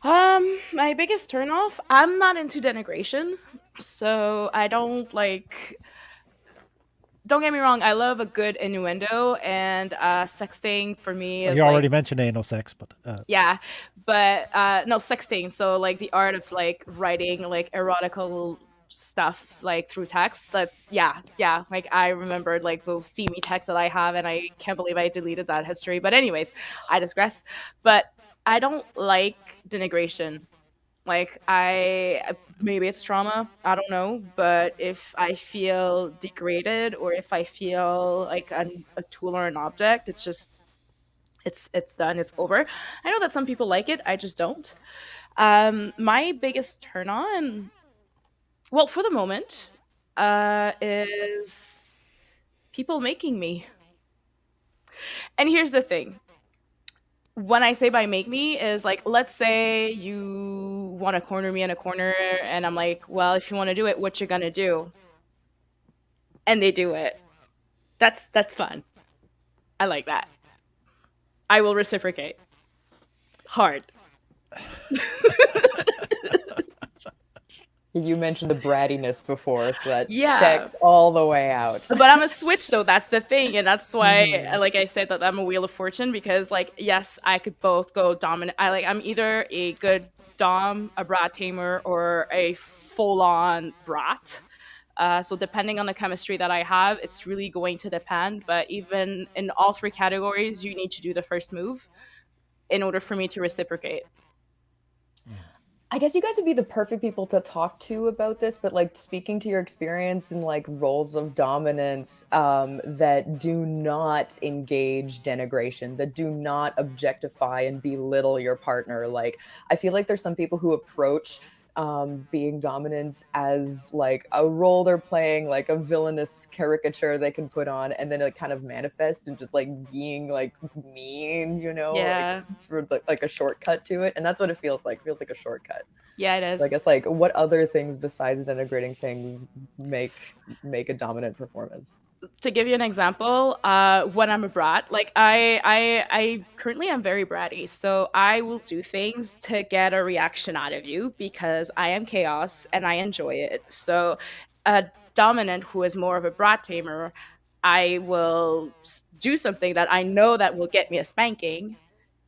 My biggest turnoff, I'm not into denigration, so I don't like. Don't get me wrong, I love a good innuendo, and sexting for me is You already like, mentioned anal sex, but yeah, but no, sexting. So like the art of like writing like erotical stuff like through text. That's yeah. Like I remembered like those steamy texts that I have, and I can't believe I deleted that history. But anyways, I digress. But I don't like denigration. Like maybe it's trauma, I don't know, but if I feel degraded or if I feel like a tool or an object, it's just it's done, it's over. I know that some people like it, I just don't. My biggest turn on, well, for the moment, is people making me. And here's the thing, when I say by make me is like, let's say you want to corner me in a corner and I'm like, well, if you want to do it, what you gonna do? And they do it. That's fun. I like that. I will reciprocate. Hard. You mentioned the brattiness before, so that Yeah. checks all the way out. But I'm a switch though, that's the thing. And that's why Mhm. like I said that I'm a wheel of fortune, because like yes, I could both go dominant. I'm either a good dom, a brat tamer, or a full on brat. So depending on the chemistry that I have, it's really going to depend. But even in all three categories, you need to do the first move in order for me to reciprocate. I guess you guys would be the perfect people to talk to about this, but like speaking to your experience in like roles of dominance that do not engage denigration, that do not objectify and belittle your partner. Like, I feel like there's some people who approach being dominant as like a role they're playing, like a villainous caricature they can put on, and then it kind of manifests and just like being like mean, you know, like Yeah. for like a shortcut to it. And that's what it feels like. It feels like a shortcut. Yeah, it So I is. guess like what other things besides denigrating things make a dominant performance? To give you an example, when I'm a brat, like I currently am very bratty, so I will do things to get a reaction out of you because I am chaos and I enjoy it. So, a dominant who is more of a brat tamer, I will do something that I know that will get me a spanking,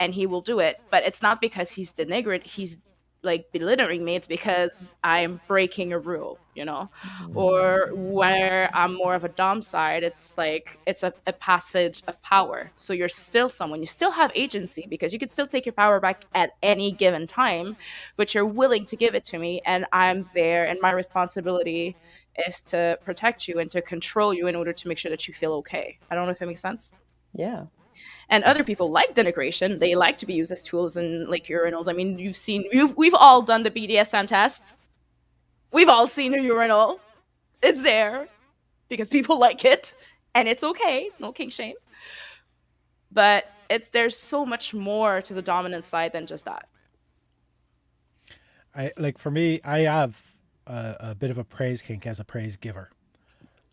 and he will do it. But it's not because he's denigrate. He's like belittling me. It's because I'm breaking a rule, you know. Mhm. Or where I'm more of a dom side, it's like it's a passage of power. So you're still someone, you still have agency because you can still take your power back at any given time, but you're willing to give it to me, and I'm there, and my responsibility is to protect you and to control you in order to make sure that you feel okay. I don't know if it makes sense. Yeah. And other people like denigration. They like to be used as tools in like urinals. I mean, we've all done the BDSM test. We've all seen a urinal. It's there because people like it, and it's okay. No king shame. But there's so much more to the dominant side than just that. I like for me, I have a bit of a praise kink as a praise giver,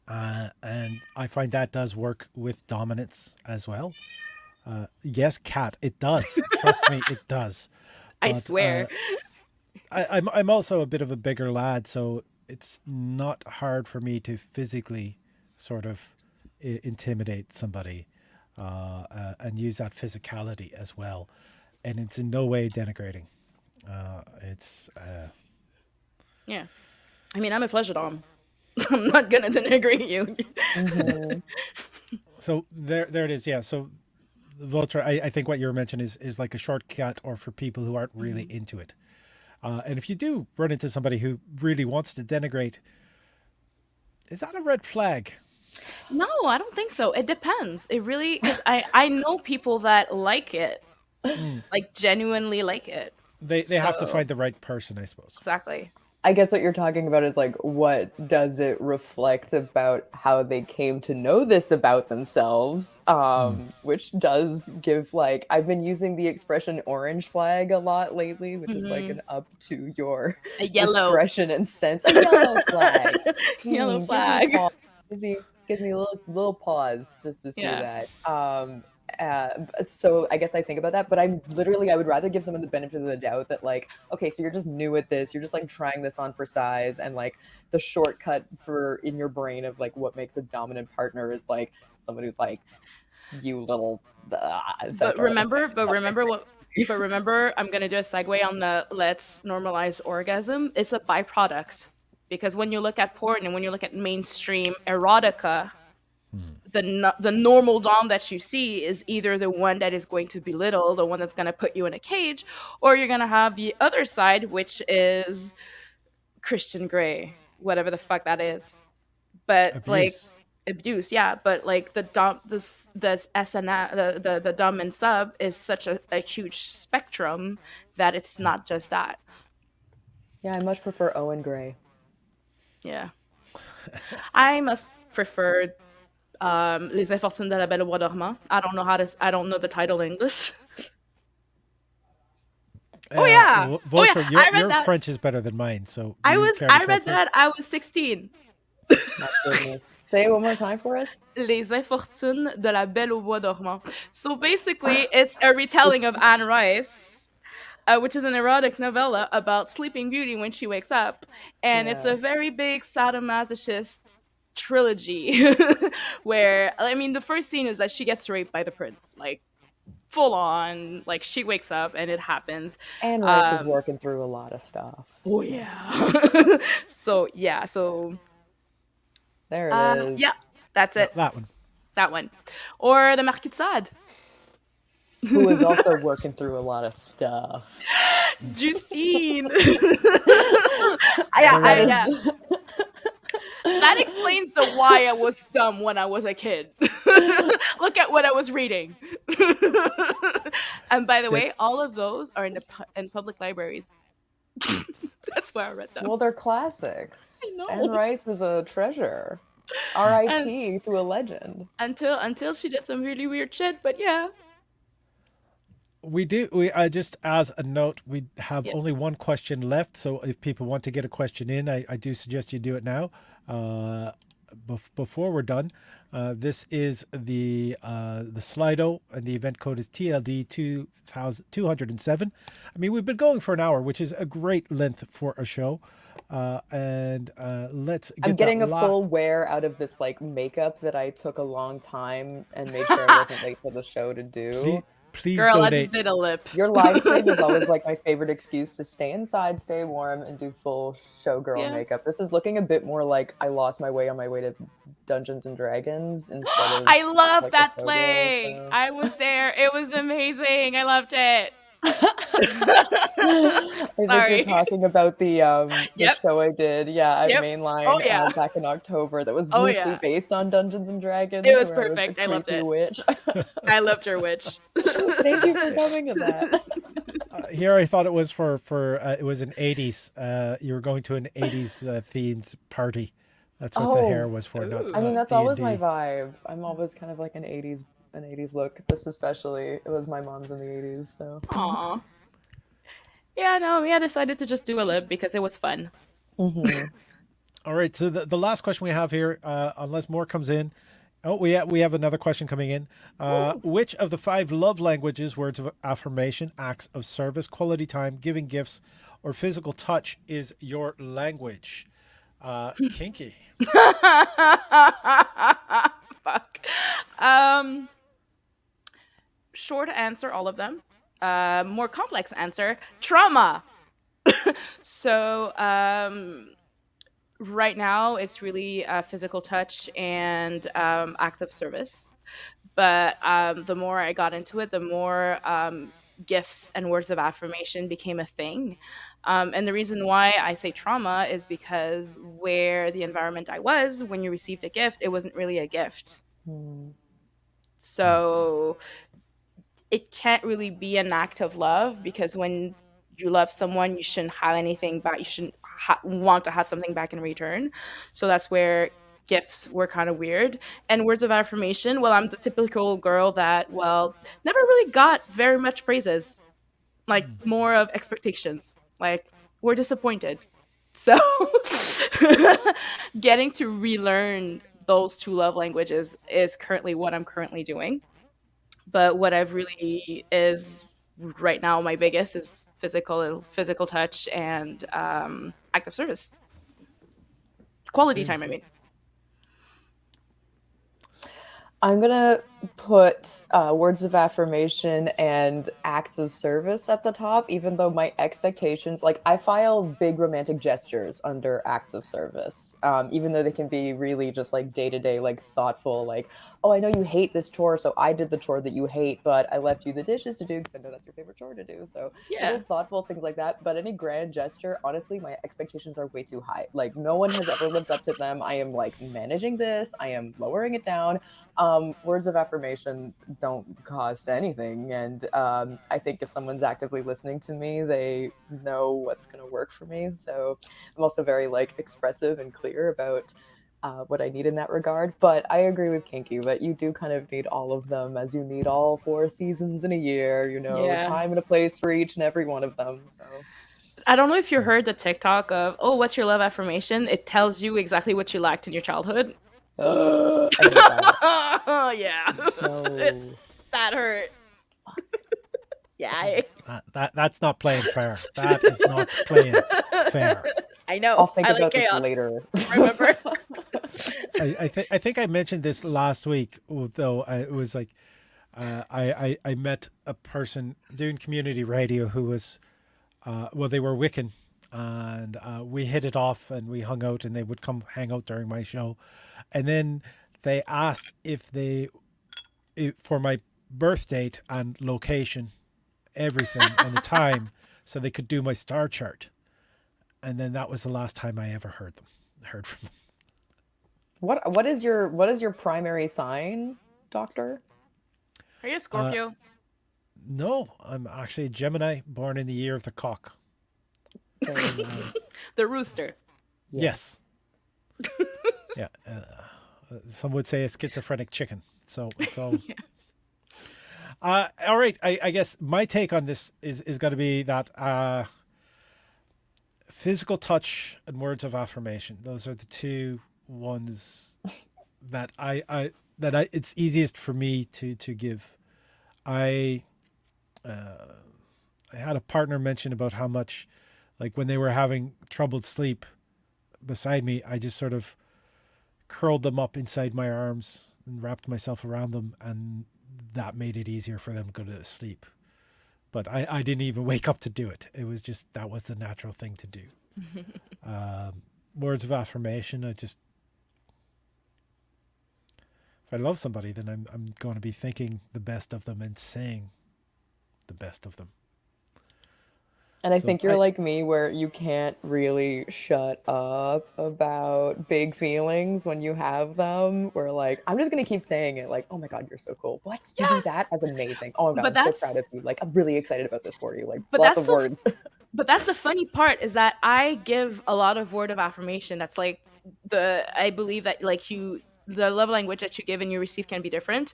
and I find that does work with dominance as well. Yes, cat, it does. Trust me, it does. I But swear. I'm also a bit of a bigger lad, so it's not hard for me to physically sort of intimidate somebody and use that physicality as well. And it's in no way denigrating. It's Yeah. I mean, I'm a pleasure dom. I'm not gonna denigrate you. Hmm. so there it is. Yeah. So Vulture, I think what you're mentioning is like a shortcut or for people who aren't really Mhm. into it. And if you do run into somebody who really wants to denigrate, is that a red flag? No, I don't think so. It depends. It really, because I know people that like it, Mm. like genuinely like it. They have to So find the right person, I suppose. exactly. I guess what you're talking about is like what does it reflect about how they came to know this about themselves? Mm. Which does give like I've been using the expression orange flag a lot lately, which is like Hmm. an up to your A yellow, discretion and sense. A yellow flag. yellow Gives me flag. pause. Gives me a little pause just to see Yeah. that. So I guess I think about that, but I would rather give someone the benefit of the doubt that like, okay, so you're just new at this, you're just like trying this on for size, and like the shortcut for in your brain of like what makes a dominant partner is like someone who's like you little But etc. Like remember, but that remember what. But remember, I'm gonna do a segue on the let's normalize orgasm. It's a byproduct because when you look at porn and when you look at mainstream erotica, Mm. the normal dom that you see is either the one that is going to belittle, the one that's going to put you in a cage, or you're going to have the other side, which is Christian Grey, whatever the fuck that is. But like Abuse. abuse, yeah. But like the dom, this SNL, the dom and sub is such a huge spectrum that it's not just that. yeah, I much prefer Owen Gray. Yeah, I must prefer Les Infortunes de la Belle au Bois dormant. I don't know the title in English. Oh yeah. Oh yeah. Vulture, I read your that. French is better than mine, so do you care to I read translate? that I was 16. My goodness. Say it one more time for us. Les Infortunes de la Belle au Bois dormant. So basically, it's a retelling of Anne Rice. which is an erotic novella about Sleeping Beauty when she wakes up. And it's Yeah. a very big sadomasochist trilogy where, I mean, the first scene is that she gets raped by the prince, like full on, like she wakes up and it happens. Anne Rice is working through a lot of stuff. Oh, yeah. So There it is. yeah, that's it. That one. That one. Or the Marquis de Sade. Who is also working through a lot of stuff. Justine. That is- yeah. That explains the why I was dumb when I was a kid. Look at what I was reading. And by the way, all of those are in public libraries. That's where I read them. Well, they're classics. I know. Anne Rice is a treasure. R.I.P. to a legend. Until she did some really weird shit, but yeah. We just as a note, we have only one question left. So if people want to get a question in, I do suggest you do it now. Before we're done, this is the Slido, and the event code is TLD 207. I mean, we've been going for an hour, which is a great length for a show. And let's get I'm getting a full wear out of this like makeup that I took a long time and made sure I wasn't late for the show to do. Please Girl, donate. I just did a lip. Your live stream is always like my favorite excuse to stay inside, stay warm, and do full showgirl makeup. This is looking a bit more like I lost my way on my way to Dungeons and Dragons instead of I love like, that a showgirl play. show. I was there. It was amazing. I loved it. I think you're talking about the show I did, at Mainline back in October. That was loosely based on Dungeons and Dragons. It was perfect. I loved it. Witch. I loved your witch. Thank you for coming to that. Here I thought it was for it was an 80s. You were going to an 80s themed party. That's what the hair was for. Not, I mean, that's D&D. always my vibe. I'm always kind of like an 80s look. This especially, it was my mom's in the 80s, so. Aww. Yeah, no, I decided to just do a lip because it was fun. Mm-hmm. All right, so the last question we have here, unless more comes in. Oh, we have another question coming in. Which of the 5 love languages, words of affirmation, acts of service, quality time, giving gifts, or physical touch is your language? Kinky. Fuck. Short answer, all of them. More complex answer, trauma. So right now it's really physical touch and act of service. But the more I got into it, the more gifts and words of affirmation became a thing. And the reason why I say trauma is because where the environment I was, when you received a gift, it wasn't really a gift. So it can't really be an act of love, because when you love someone, you shouldn't have anything back. You shouldn't want to have something back in return. So that's where gifts were kind of weird. And words of affirmation, well, I'm the typical girl that, well, never really got very much praises. Like, more of expectations. Like, we're disappointed. So getting to relearn those 2 love languages is currently what I'm currently doing. But what I've really is right now, my biggest is physical touch and act of service. Quality time, I mean. I'm gonna put words of affirmation and acts of service at the top, even though my expectations, like I file big romantic gestures under acts of service, even though they can be really just like day-to-day, like thoughtful, like, oh, I know you hate this chore, so I did the chore that you hate, but I left you the dishes to do because I know that's your favorite chore to do. So little thoughtful things like that. But any grand gesture, honestly, my expectations are way too high. Like, no one has ever lived up to them. I am like managing this. I am lowering it down. Words of affirmation don't cost anything. And I think if someone's actively listening to me, they know what's going to work for me. So I'm also very like expressive and clear about what I need in that regard. But I agree with Kinky that you do kind of need all of them, as you need all 4 seasons in a year, you know, time and a place for each and every one of them. So I don't know if you heard the TikTok of, oh, what's your love affirmation? It tells you exactly what you lacked in your childhood. I hate that. Oh, yeah. No. That hurt. Yeah, That's not playing fair. That is not playing fair. I know. I'll think I like about this chaos. later. Remember? I think I mentioned this last week, though. It was like I met a person doing community radio who was well, they were Wiccan, and we hit it off and we hung out, and they would come hang out during my show, and then they asked if for my birth date and location, everything, and the time, so they could do my star chart, and then that was the last time I ever heard from them. What is your primary sign, doctor? Are you a Scorpio? No, I'm actually a Gemini, born in the year of the cock. Very nice. The rooster. Yes. Yeah. Some would say a schizophrenic chicken. So it's all. All right. I guess my take on this is going to be that physical touch and words of affirmation. Those are the two ones that it's easiest for me to give. I had a partner mention about how much, like when they were having troubled sleep beside me, I just sort of curled them up inside my arms and wrapped myself around them, and that made it easier for them to go to sleep. But I didn't even wake up to do it. It was just, that was the natural thing to do. Words of affirmation, if I love somebody, then I'm going to be thinking the best of them and saying the best of them. And I So think you're like me, where you can't really shut up about big feelings when you have them. Where like, I'm just gonna keep saying it, like, oh my God, you're so cool. What? You do that? That's amazing. Oh my God, But I'm so that's proud of you. Like, I'm really excited about this for you. Like, but lots that's of so words. but that's the funny part, is that I give a lot of word of affirmation. That's like I believe that like the love language that you give and you receive can be different.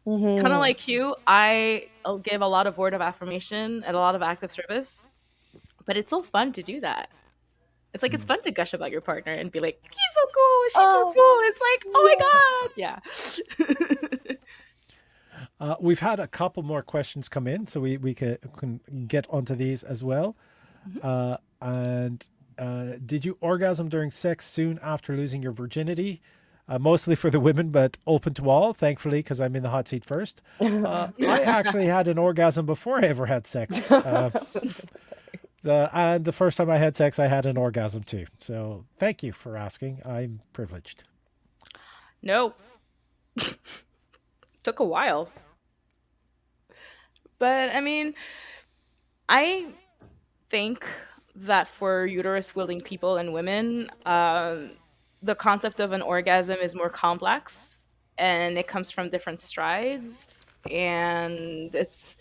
Kind of Hmm. like you, I'll give a lot of word of affirmation and a lot of active service. But it's so fun to do that. It's like it's fun to gush about your partner and be like, he's so cool, she's so Oh, cool. It's like, oh my god, yeah. we've had a couple more questions come in, so we can get onto these as well. And did you orgasm during sex soon after losing your virginity? Mostly for the women, but open to all, thankfully, because I'm in the hot seat first. I actually had an orgasm before I ever had sex. I was gonna say. And the first time I had sex, I had an orgasm too. So thank you for asking. I'm privileged. No, took a while. But I mean, I think that for uterus wielding people and women, the concept of an orgasm is more complex, and it comes from different strides, and it's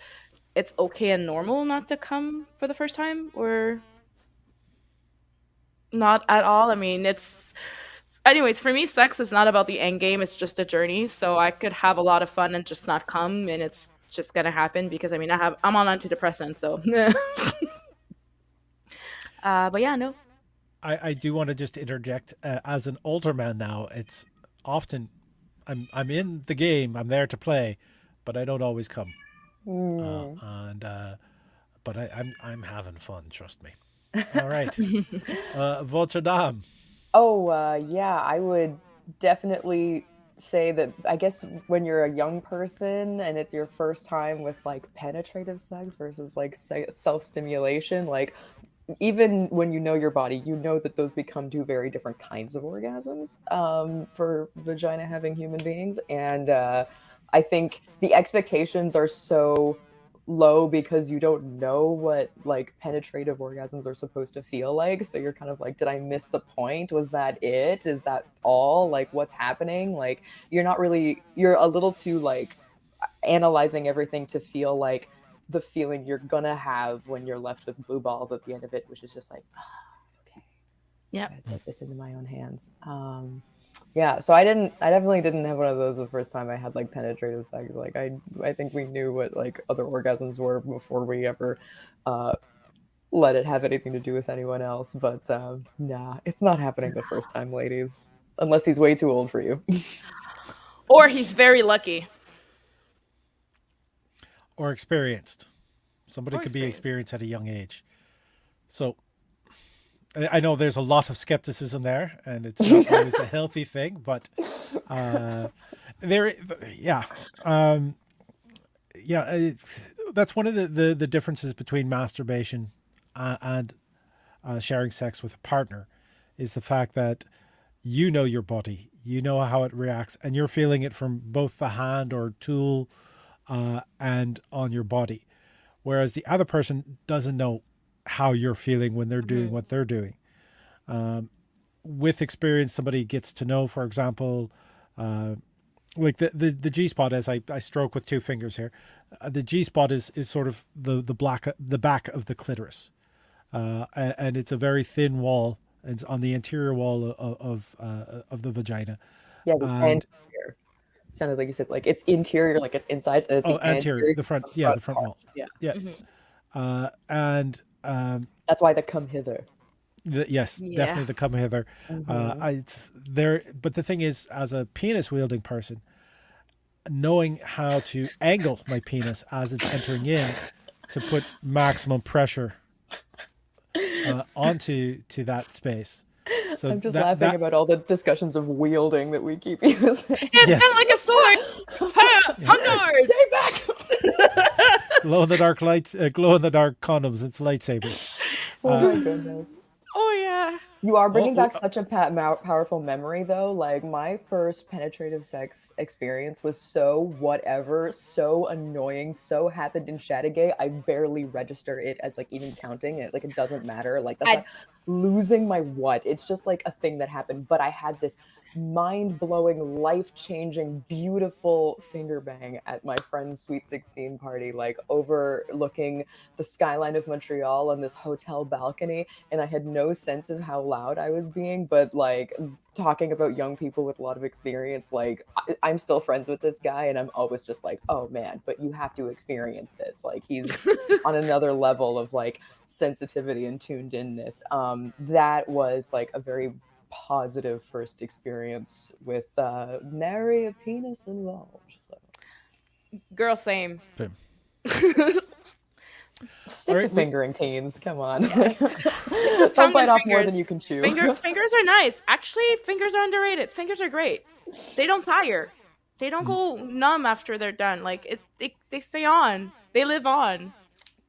okay and normal not to come for the first time, or not at all. I mean, it's anyways, for me, sex is not about the end game, it's just a journey. So I could have a lot of fun and just not come, and it's just gonna happen because I mean I'm on antidepressants, so but yeah, no. I do want to just interject. As an older man now, it's often I'm in the game. I'm there to play, but I don't always come. And but I'm having fun. Trust me. All right, Votre Dame. Oh, yeah, I would definitely say that I guess when you're a young person and it's your first time with like penetrative sex versus like self-stimulation, like even when you know your body, you know that those become two very different kinds of orgasms for vagina having human beings. And I think the expectations are so low because you don't know what like penetrative orgasms are supposed to feel like. So you're kind of like, did I miss the point? Was that it? Is that all? Like, what's happening? Like, you're a little too like analyzing everything to feel like the feeling you're gonna have when you're left with blue balls at the end of it, which is just like, okay, I Yep. gotta take this into my own hands. Yeah, so I definitely didn't have one of those the first time I had like penetrative sex. Like I think we knew what like other orgasms were before we ever uh, let it have anything to do with anyone else. But nah, it's not happening the first time, ladies, unless he's way too old for you. Or he's very lucky. Or experienced. Somebody Or could be experience. experienced at a young age. So I know there's a lot of skepticism there, and it's not always a healthy thing, but there, yeah, um, yeah, that's one of the differences between masturbation and sharing sex with a partner, is the fact that you know your body, you know how it reacts, and you're feeling it from both the hand or tool and on your body, whereas the other person doesn't know how you're feeling when they're doing what they're doing. With experience, somebody gets to know, for example, like the G spot, as I stroke with two fingers here, the G spot is sort of the back of the clitoris, and it's a very thin wall. It's on the interior wall of the vagina, Yeah, the and anterior. Sounded like you said like it's interior, like it's inside, so it's oh, the anterior, anterior, the front, the yeah, front the front wall, part. Yeah. yeah, and That's why they come hither. yes, Yeah. definitely the come hither. It's there, but the thing is, as a penis wielding person, knowing how to angle my penis as it's entering in to put maximum pressure onto that space. So I'm just that laughing that about all the discussions of wielding that we keep using. It's kind of yes, like a sword. Ha! Hungard. Stay back! glow in the dark lights, glow in the dark condoms. It's lightsabers. Oh my goodness. Oh yeah. You are Oh, bringing back such a powerful memory, though. Like, my first penetrative sex experience was so whatever, so annoying, so happened in Chattagay. I barely register it as, like, even counting it. Like, it doesn't matter. Like, that's I not losing my what. It's just, like, a thing that happened. But I had this mind-blowing, life-changing, beautiful finger bang at my friend's Sweet 16 party, like, overlooking the skyline of Montreal on this hotel balcony, and I had no sense of how loud I was being, but like talking about young people with a lot of experience, like I'm still friends with this guy, and I'm always just like, oh man, but you have to experience this. Like he's on another level of like sensitivity and tuned inness. That was like a very positive first experience with nary a penis involved. So girl same. boom. All stick to right, we fingering, teens. Come on. Stick to Don't tongue bite and off more than fingers. you can chew. Fingers are nice. Actually, fingers are underrated. Fingers are great. They don't tire. They don't go numb after they're done. Like they stay on. They live on.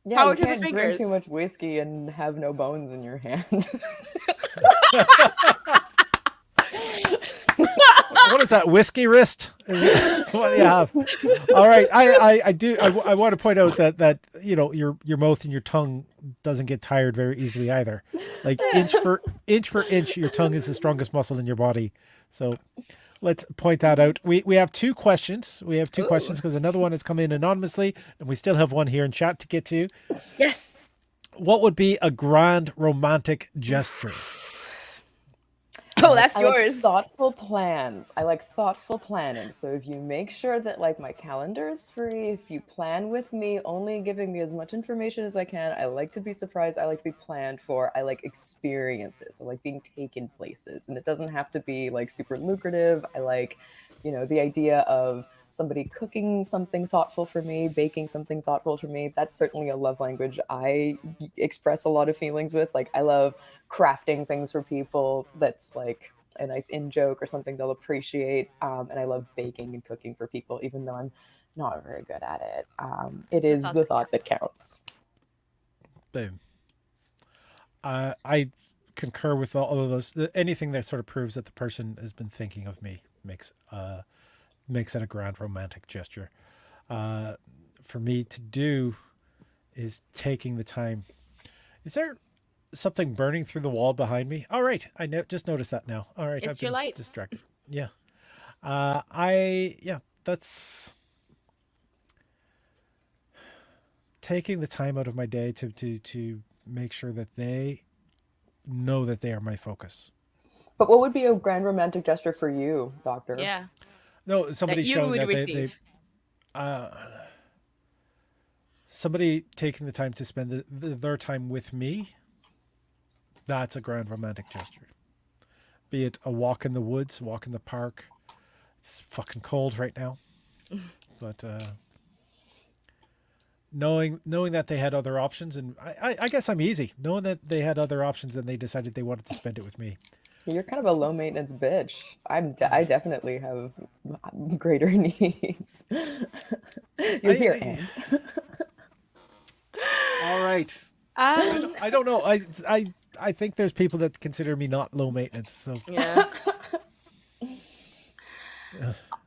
Yeah, Power you to the can't drink too fingers. much whiskey and have no bones in your hand. what is that, whiskey wrist? What do you have? All right, I want to point out that your mouth and your tongue doesn't get tired very easily either. Like inch for inch, your tongue is the strongest muscle in your body. So let's point that out. We have two questions. We have two questions Ooh. because another one has come in anonymously, and we still have one here in chat to get to. Yes. What would be a grand romantic gesture? Oh, that's I like yours. thoughtful plans. I like thoughtful planning. So if you make sure that like my calendar is free, if you plan with me, only giving me as much information as I can. I like to be surprised. I like to be planned for. I like experiences. I like being taken places. And it doesn't have to be like super lucrative. I like, the idea of somebody cooking something thoughtful for me, baking something thoughtful for me. That's certainly a love language I express a lot of feelings with. Like I love crafting things for people that's like a nice in joke or something they'll appreciate. And I love baking and cooking for people, even though I'm not very good at it. It It's a is thought the that thought that counts. Boom. I concur with all of those. Anything that sort of proves that the person has been thinking of me makes it a grand romantic gesture. For me to do is taking the time. Is there something burning through the wall behind me? All right, just noticed that now. All right, I've It's your been light. distracted. Yeah. That's taking the time out of my day to make sure that they know that they are my focus. But what would be a grand romantic gesture for you, Doctor? Yeah. No, That somebody you showing would that they receive. somebody taking the time to spend their time with me. That's a grand romantic gesture. Be it a walk in the woods, walk in the park. It's fucking cold right now, but knowing that they had other options, and I guess I'm easy knowing that they had other options and they decided they wanted to spend it with me. You're kind of a low maintenance bitch. I definitely have greater needs. You're here, I and all right. Um, I don't know. I think there's people that consider me not low maintenance. So yeah.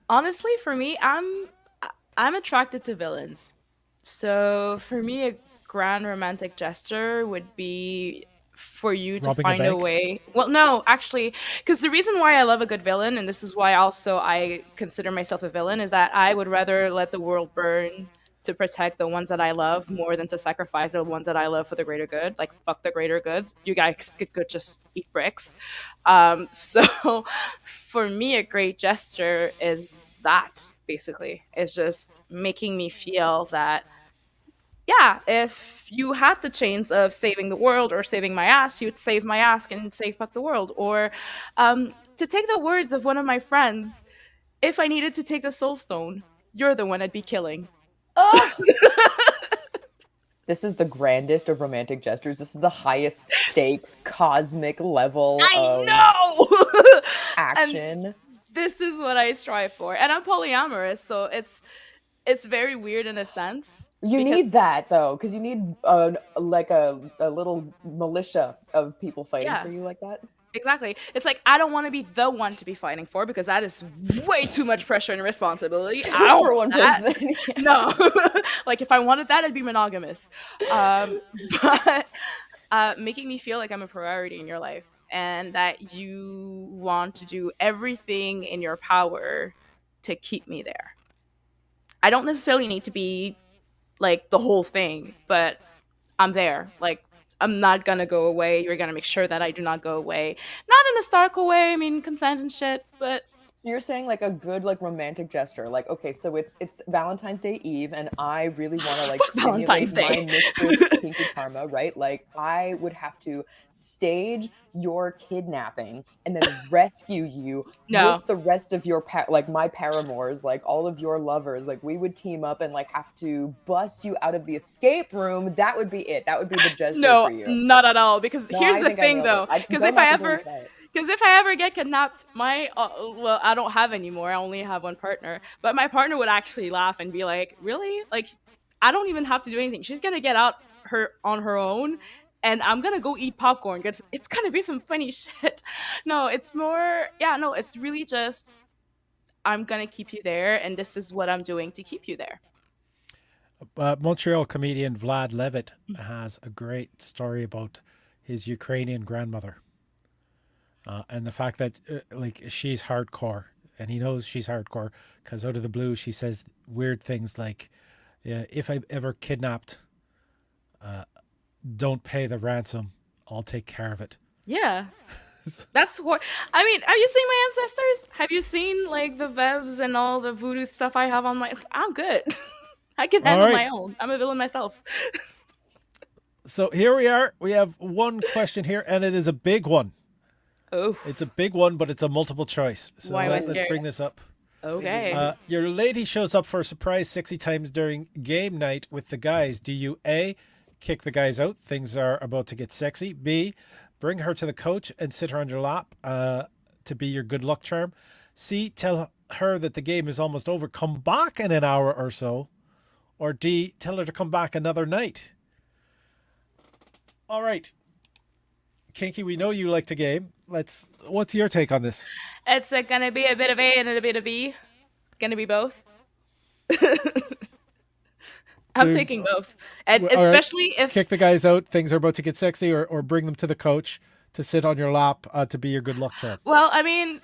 Honestly, for me, I'm attracted to villains. So for me, a grand romantic gesture would be for you to robbing a find a bank. way. Well, no, actually, because the reason why I love a good villain, and this is why also I consider myself a villain, is that I would rather let the world burn to protect the ones that I love more than to sacrifice the ones that I love for the greater good. Like fuck the greater goods. You guys could just eat bricks. So for me, a great gesture is that basically. It's just making me feel that yeah, if you had the chance of saving the world or saving my ass, you'd save my ass and say fuck the world. Or to take the words of one of my friends, if I needed to take the soul stone, you're the one I'd be killing. oh, this is the grandest of romantic gestures. This is the highest stakes, cosmic level I of know! And action. this is what I strive for. And I'm polyamorous, so it's very weird in a sense You because need that though, because you need like a little militia of people fighting yeah, for you like that. exactly. It's like I don't want to be the one to be fighting for because that is way too much pressure and responsibility. I don't For want one that. person. Yeah. No. Like if I wanted that, I'd be monogamous. Um, but making me feel like I'm a priority in your life and that you want to do everything in your power to keep me there. I don't necessarily need to be like the whole thing, but I'm there. Like I'm not gonna go away. You're gonna make sure that I do not go away. Not in a stark way. I mean, consent and shit. But So you're saying like a good like romantic gesture, like okay, so it's Valentine's Day Eve, and I really want to like fuck stimulate Valentine's my Day. mistress Kinky Karma, right? Like I would have to stage your kidnapping and then rescue you with No, the rest of your like my paramours, like all of your lovers. Like we would team up and like have to bust you out of the escape room. That would be it. That would be the gesture for no, you. not at all. Because No, here's I the think I thing, nailed it. though. I Because don't if have I to ever, finish that. because if I ever get kidnapped, my well, I don't have anymore. I only have one partner. But my partner would actually laugh and be like, "Really? Like, I don't even have to do anything. She's gonna get out her on her own." And I'm gonna go eat popcorn because it's gonna be some funny shit. No, it's more, yeah, no, it's really just I'm gonna keep you there, and this is what I'm doing to keep you there. Montreal comedian Vlad Levitt has a great story about his Ukrainian grandmother, and the fact that like she's hardcore, and he knows she's hardcore because out of the blue she says weird things like, "Yeah, if I'm ever kidnapped, don't pay the ransom. I'll take care of it." Yeah. That's what I mean. Have you seen my ancestors? Have you seen like the vevs and all the voodoo stuff I have on my? I'm good. I can All handle right, my own. I'm a villain myself. so here we are. We have one question here, and it is a big one. Oh, It's a big one, but it's a multiple choice. So why am I let's scared? bring this up. Okay. Your lady shows up for a surprise 60 times during game night with the guys. Do you A, kick the guys out? Things are about to get sexy. B, bring her to the coach and sit her on your lap to be your good luck charm. C, tell her that the game is almost over. Come back in an hour or so. Or D, tell her to come back another night. All right. Kinky, we know you like to game. What's your take on this? It's gonna be a bit of A and a bit of B. Gonna be both. I'm Dude, taking both, and all right. especially if Kick the guys out. Things are about to get sexy, or bring them to the coach to sit on your lap to be your good luck charm. well, I mean,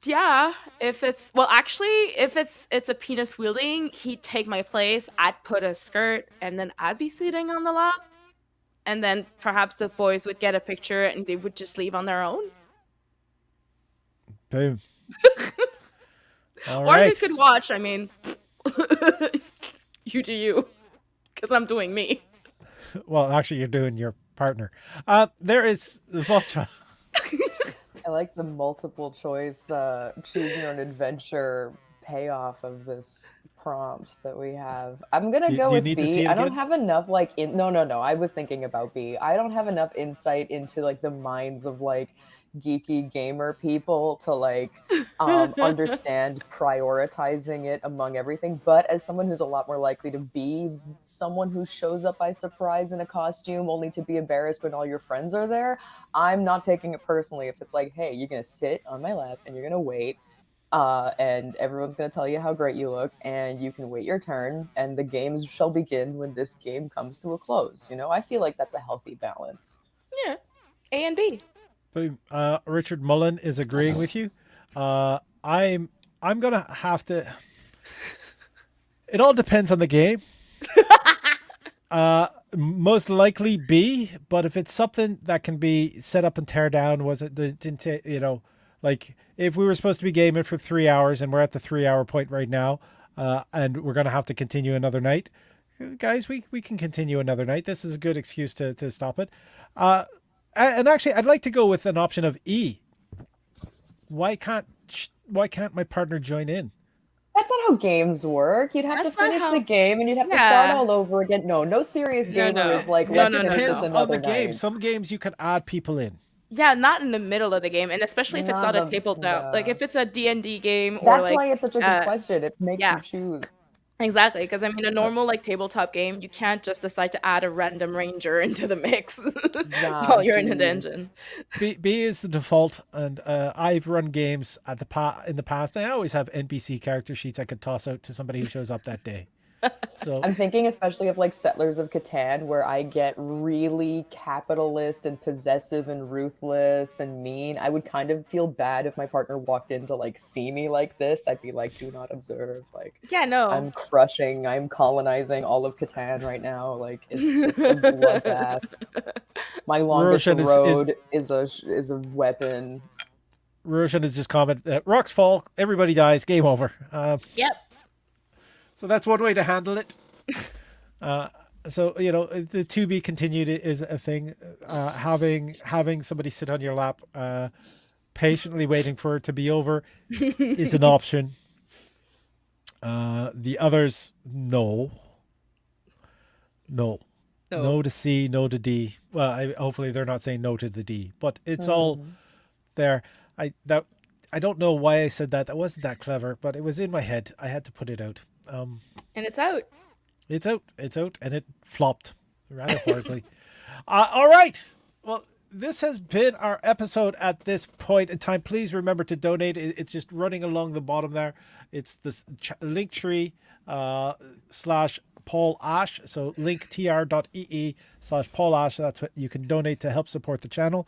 yeah, if it's well, actually, if it's a penis wielding, he'd take my place. I'd put a skirt, and then I'd be sitting on the lap, and then perhaps the boys would get a picture, and they would just leave on their own, Boom. All or they right. could watch. I mean, you do you, because I'm doing me. Well, actually, you're doing your partner. There is Voltra. I like the multiple choice, choose your own adventure payoff of this prompt that we have. I'm gonna go do you with need to B. see it I don't again? have enough no. I was thinking about B. I don't have enough insight into like the minds of like geeky gamer people to like understand prioritizing it among everything. But as someone who's a lot more likely to be someone who shows up by surprise in a costume only to be embarrassed when all your friends are there, I'm not taking it personally if it's like, hey, you're gonna sit on my lap and you're gonna wait, and everyone's going to tell you how great you look, and you can wait your turn, and the games shall begin when this game comes to a close. You know, I feel like that's a healthy balance. Yeah. A and B. Boom. Richard Mullen is agreeing with you. I'm gonna have to. It all depends on the game. Most likely B, but if it's something that can be set up and tear down, like if we were supposed to be gaming for 3 hours and we're at the 3 hour point right now, and we're gonna have to continue another night, guys, we can continue another night. This is a good excuse to stop it. And actually, I'd like to go with an option of E. Why can't my partner join in? That's not how games work. You'd have That's to not finish how- the game and you'd have to start Yeah. all over again. No serious No, gamer no. is like, No, let's no, no, finish Depends this no. on the another game. night. Some games you can add people in. Yeah, not in the middle of the game, and especially if it's Not not a the- tabletop. Like yeah. if it's a D&D game, or That's like why it's such a good question. It makes yeah. you choose. Exactly, because I mean, a normal like tabletop game, you can't just decide to add a random ranger into the mix while you're in a geez. dungeon. B is the default, and I've run games at in the past. I always have NPC character sheets I could toss out to somebody who shows up that day. So I'm thinking especially of like Settlers of Catan, where I get really capitalist and possessive and ruthless and mean. I would kind of feel bad if my partner walked in to like see me like this. I'd be like, do not observe. Like, Yeah, no. I'm colonizing all of Catan right now. Like, it's a bloodbath. My longest Roshan road is a weapon. Roshan has just commented, rocks fall, everybody dies, game over. Yep. So that's one way to handle it. So the to be continued is a thing. Having somebody sit on your lap, patiently waiting for it to be over, is an option. The others, no to C, no to D. Well, hopefully they're not saying no to the D, but it's all there. I don't know why I said that. That wasn't that clever, but it was in my head. I had to put it out. And it's out. It's out, and it flopped rather horribly. All right. Well, this has been our episode at this point in time. Please remember to donate. It's just running along the bottom there. It's this link tree /Paul Ash. So linktr.ee/Paul Ash. That's what you can donate to help support the channel.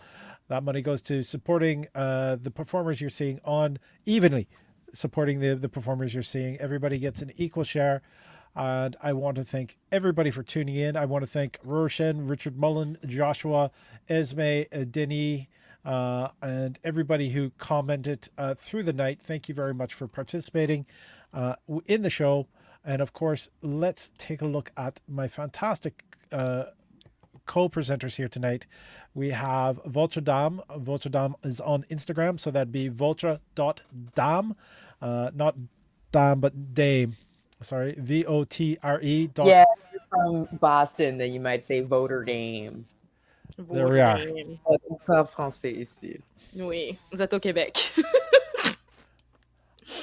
That money goes to supporting the performers you're seeing on evenly. Supporting the performers you're seeing. Everybody gets an equal share. And I want to thank everybody for tuning in. I want to thank Roshan, Richard Mullen, Joshua, Esme, Denis, and everybody who commented through the night. Thank you very much for participating in the show. And of course, let's take a look at my fantastic co-presenters here tonight. We have Votre Dame. Votre Dame is on Instagram, so that'd be votre.dame, not dame, but dame. Sorry, VOTRE. Yeah, if you're from Boston, then you might say voter game. There we are. On parle français ici. Oui, vous êtes au Québec.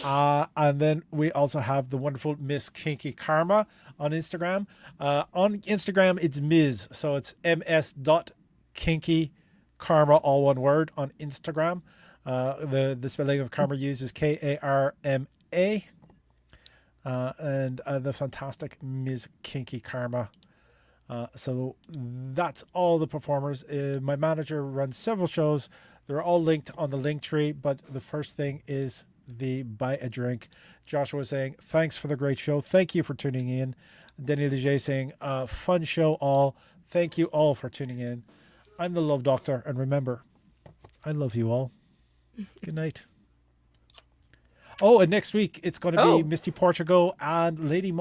And then we also have the wonderful Miss Kinky Karma on Instagram. On Instagram, it's Ms. So it's ms.kinky karma, all one word, on Instagram. The spelling of karma used is KARMA. And the fantastic Ms. Kinky Karma. So that's all the performers. My manager runs several shows. They're all linked on the link tree, but the first thing is the buy a drink. Joshua saying, thanks for the great show. Thank you for tuning in. Denny Leger saying, fun show all. Thank you all for tuning in. I'm the Love Doctor, and remember, I love you all. Good night. Oh, and next week it's going to be Misty Portugal and Lady Muff.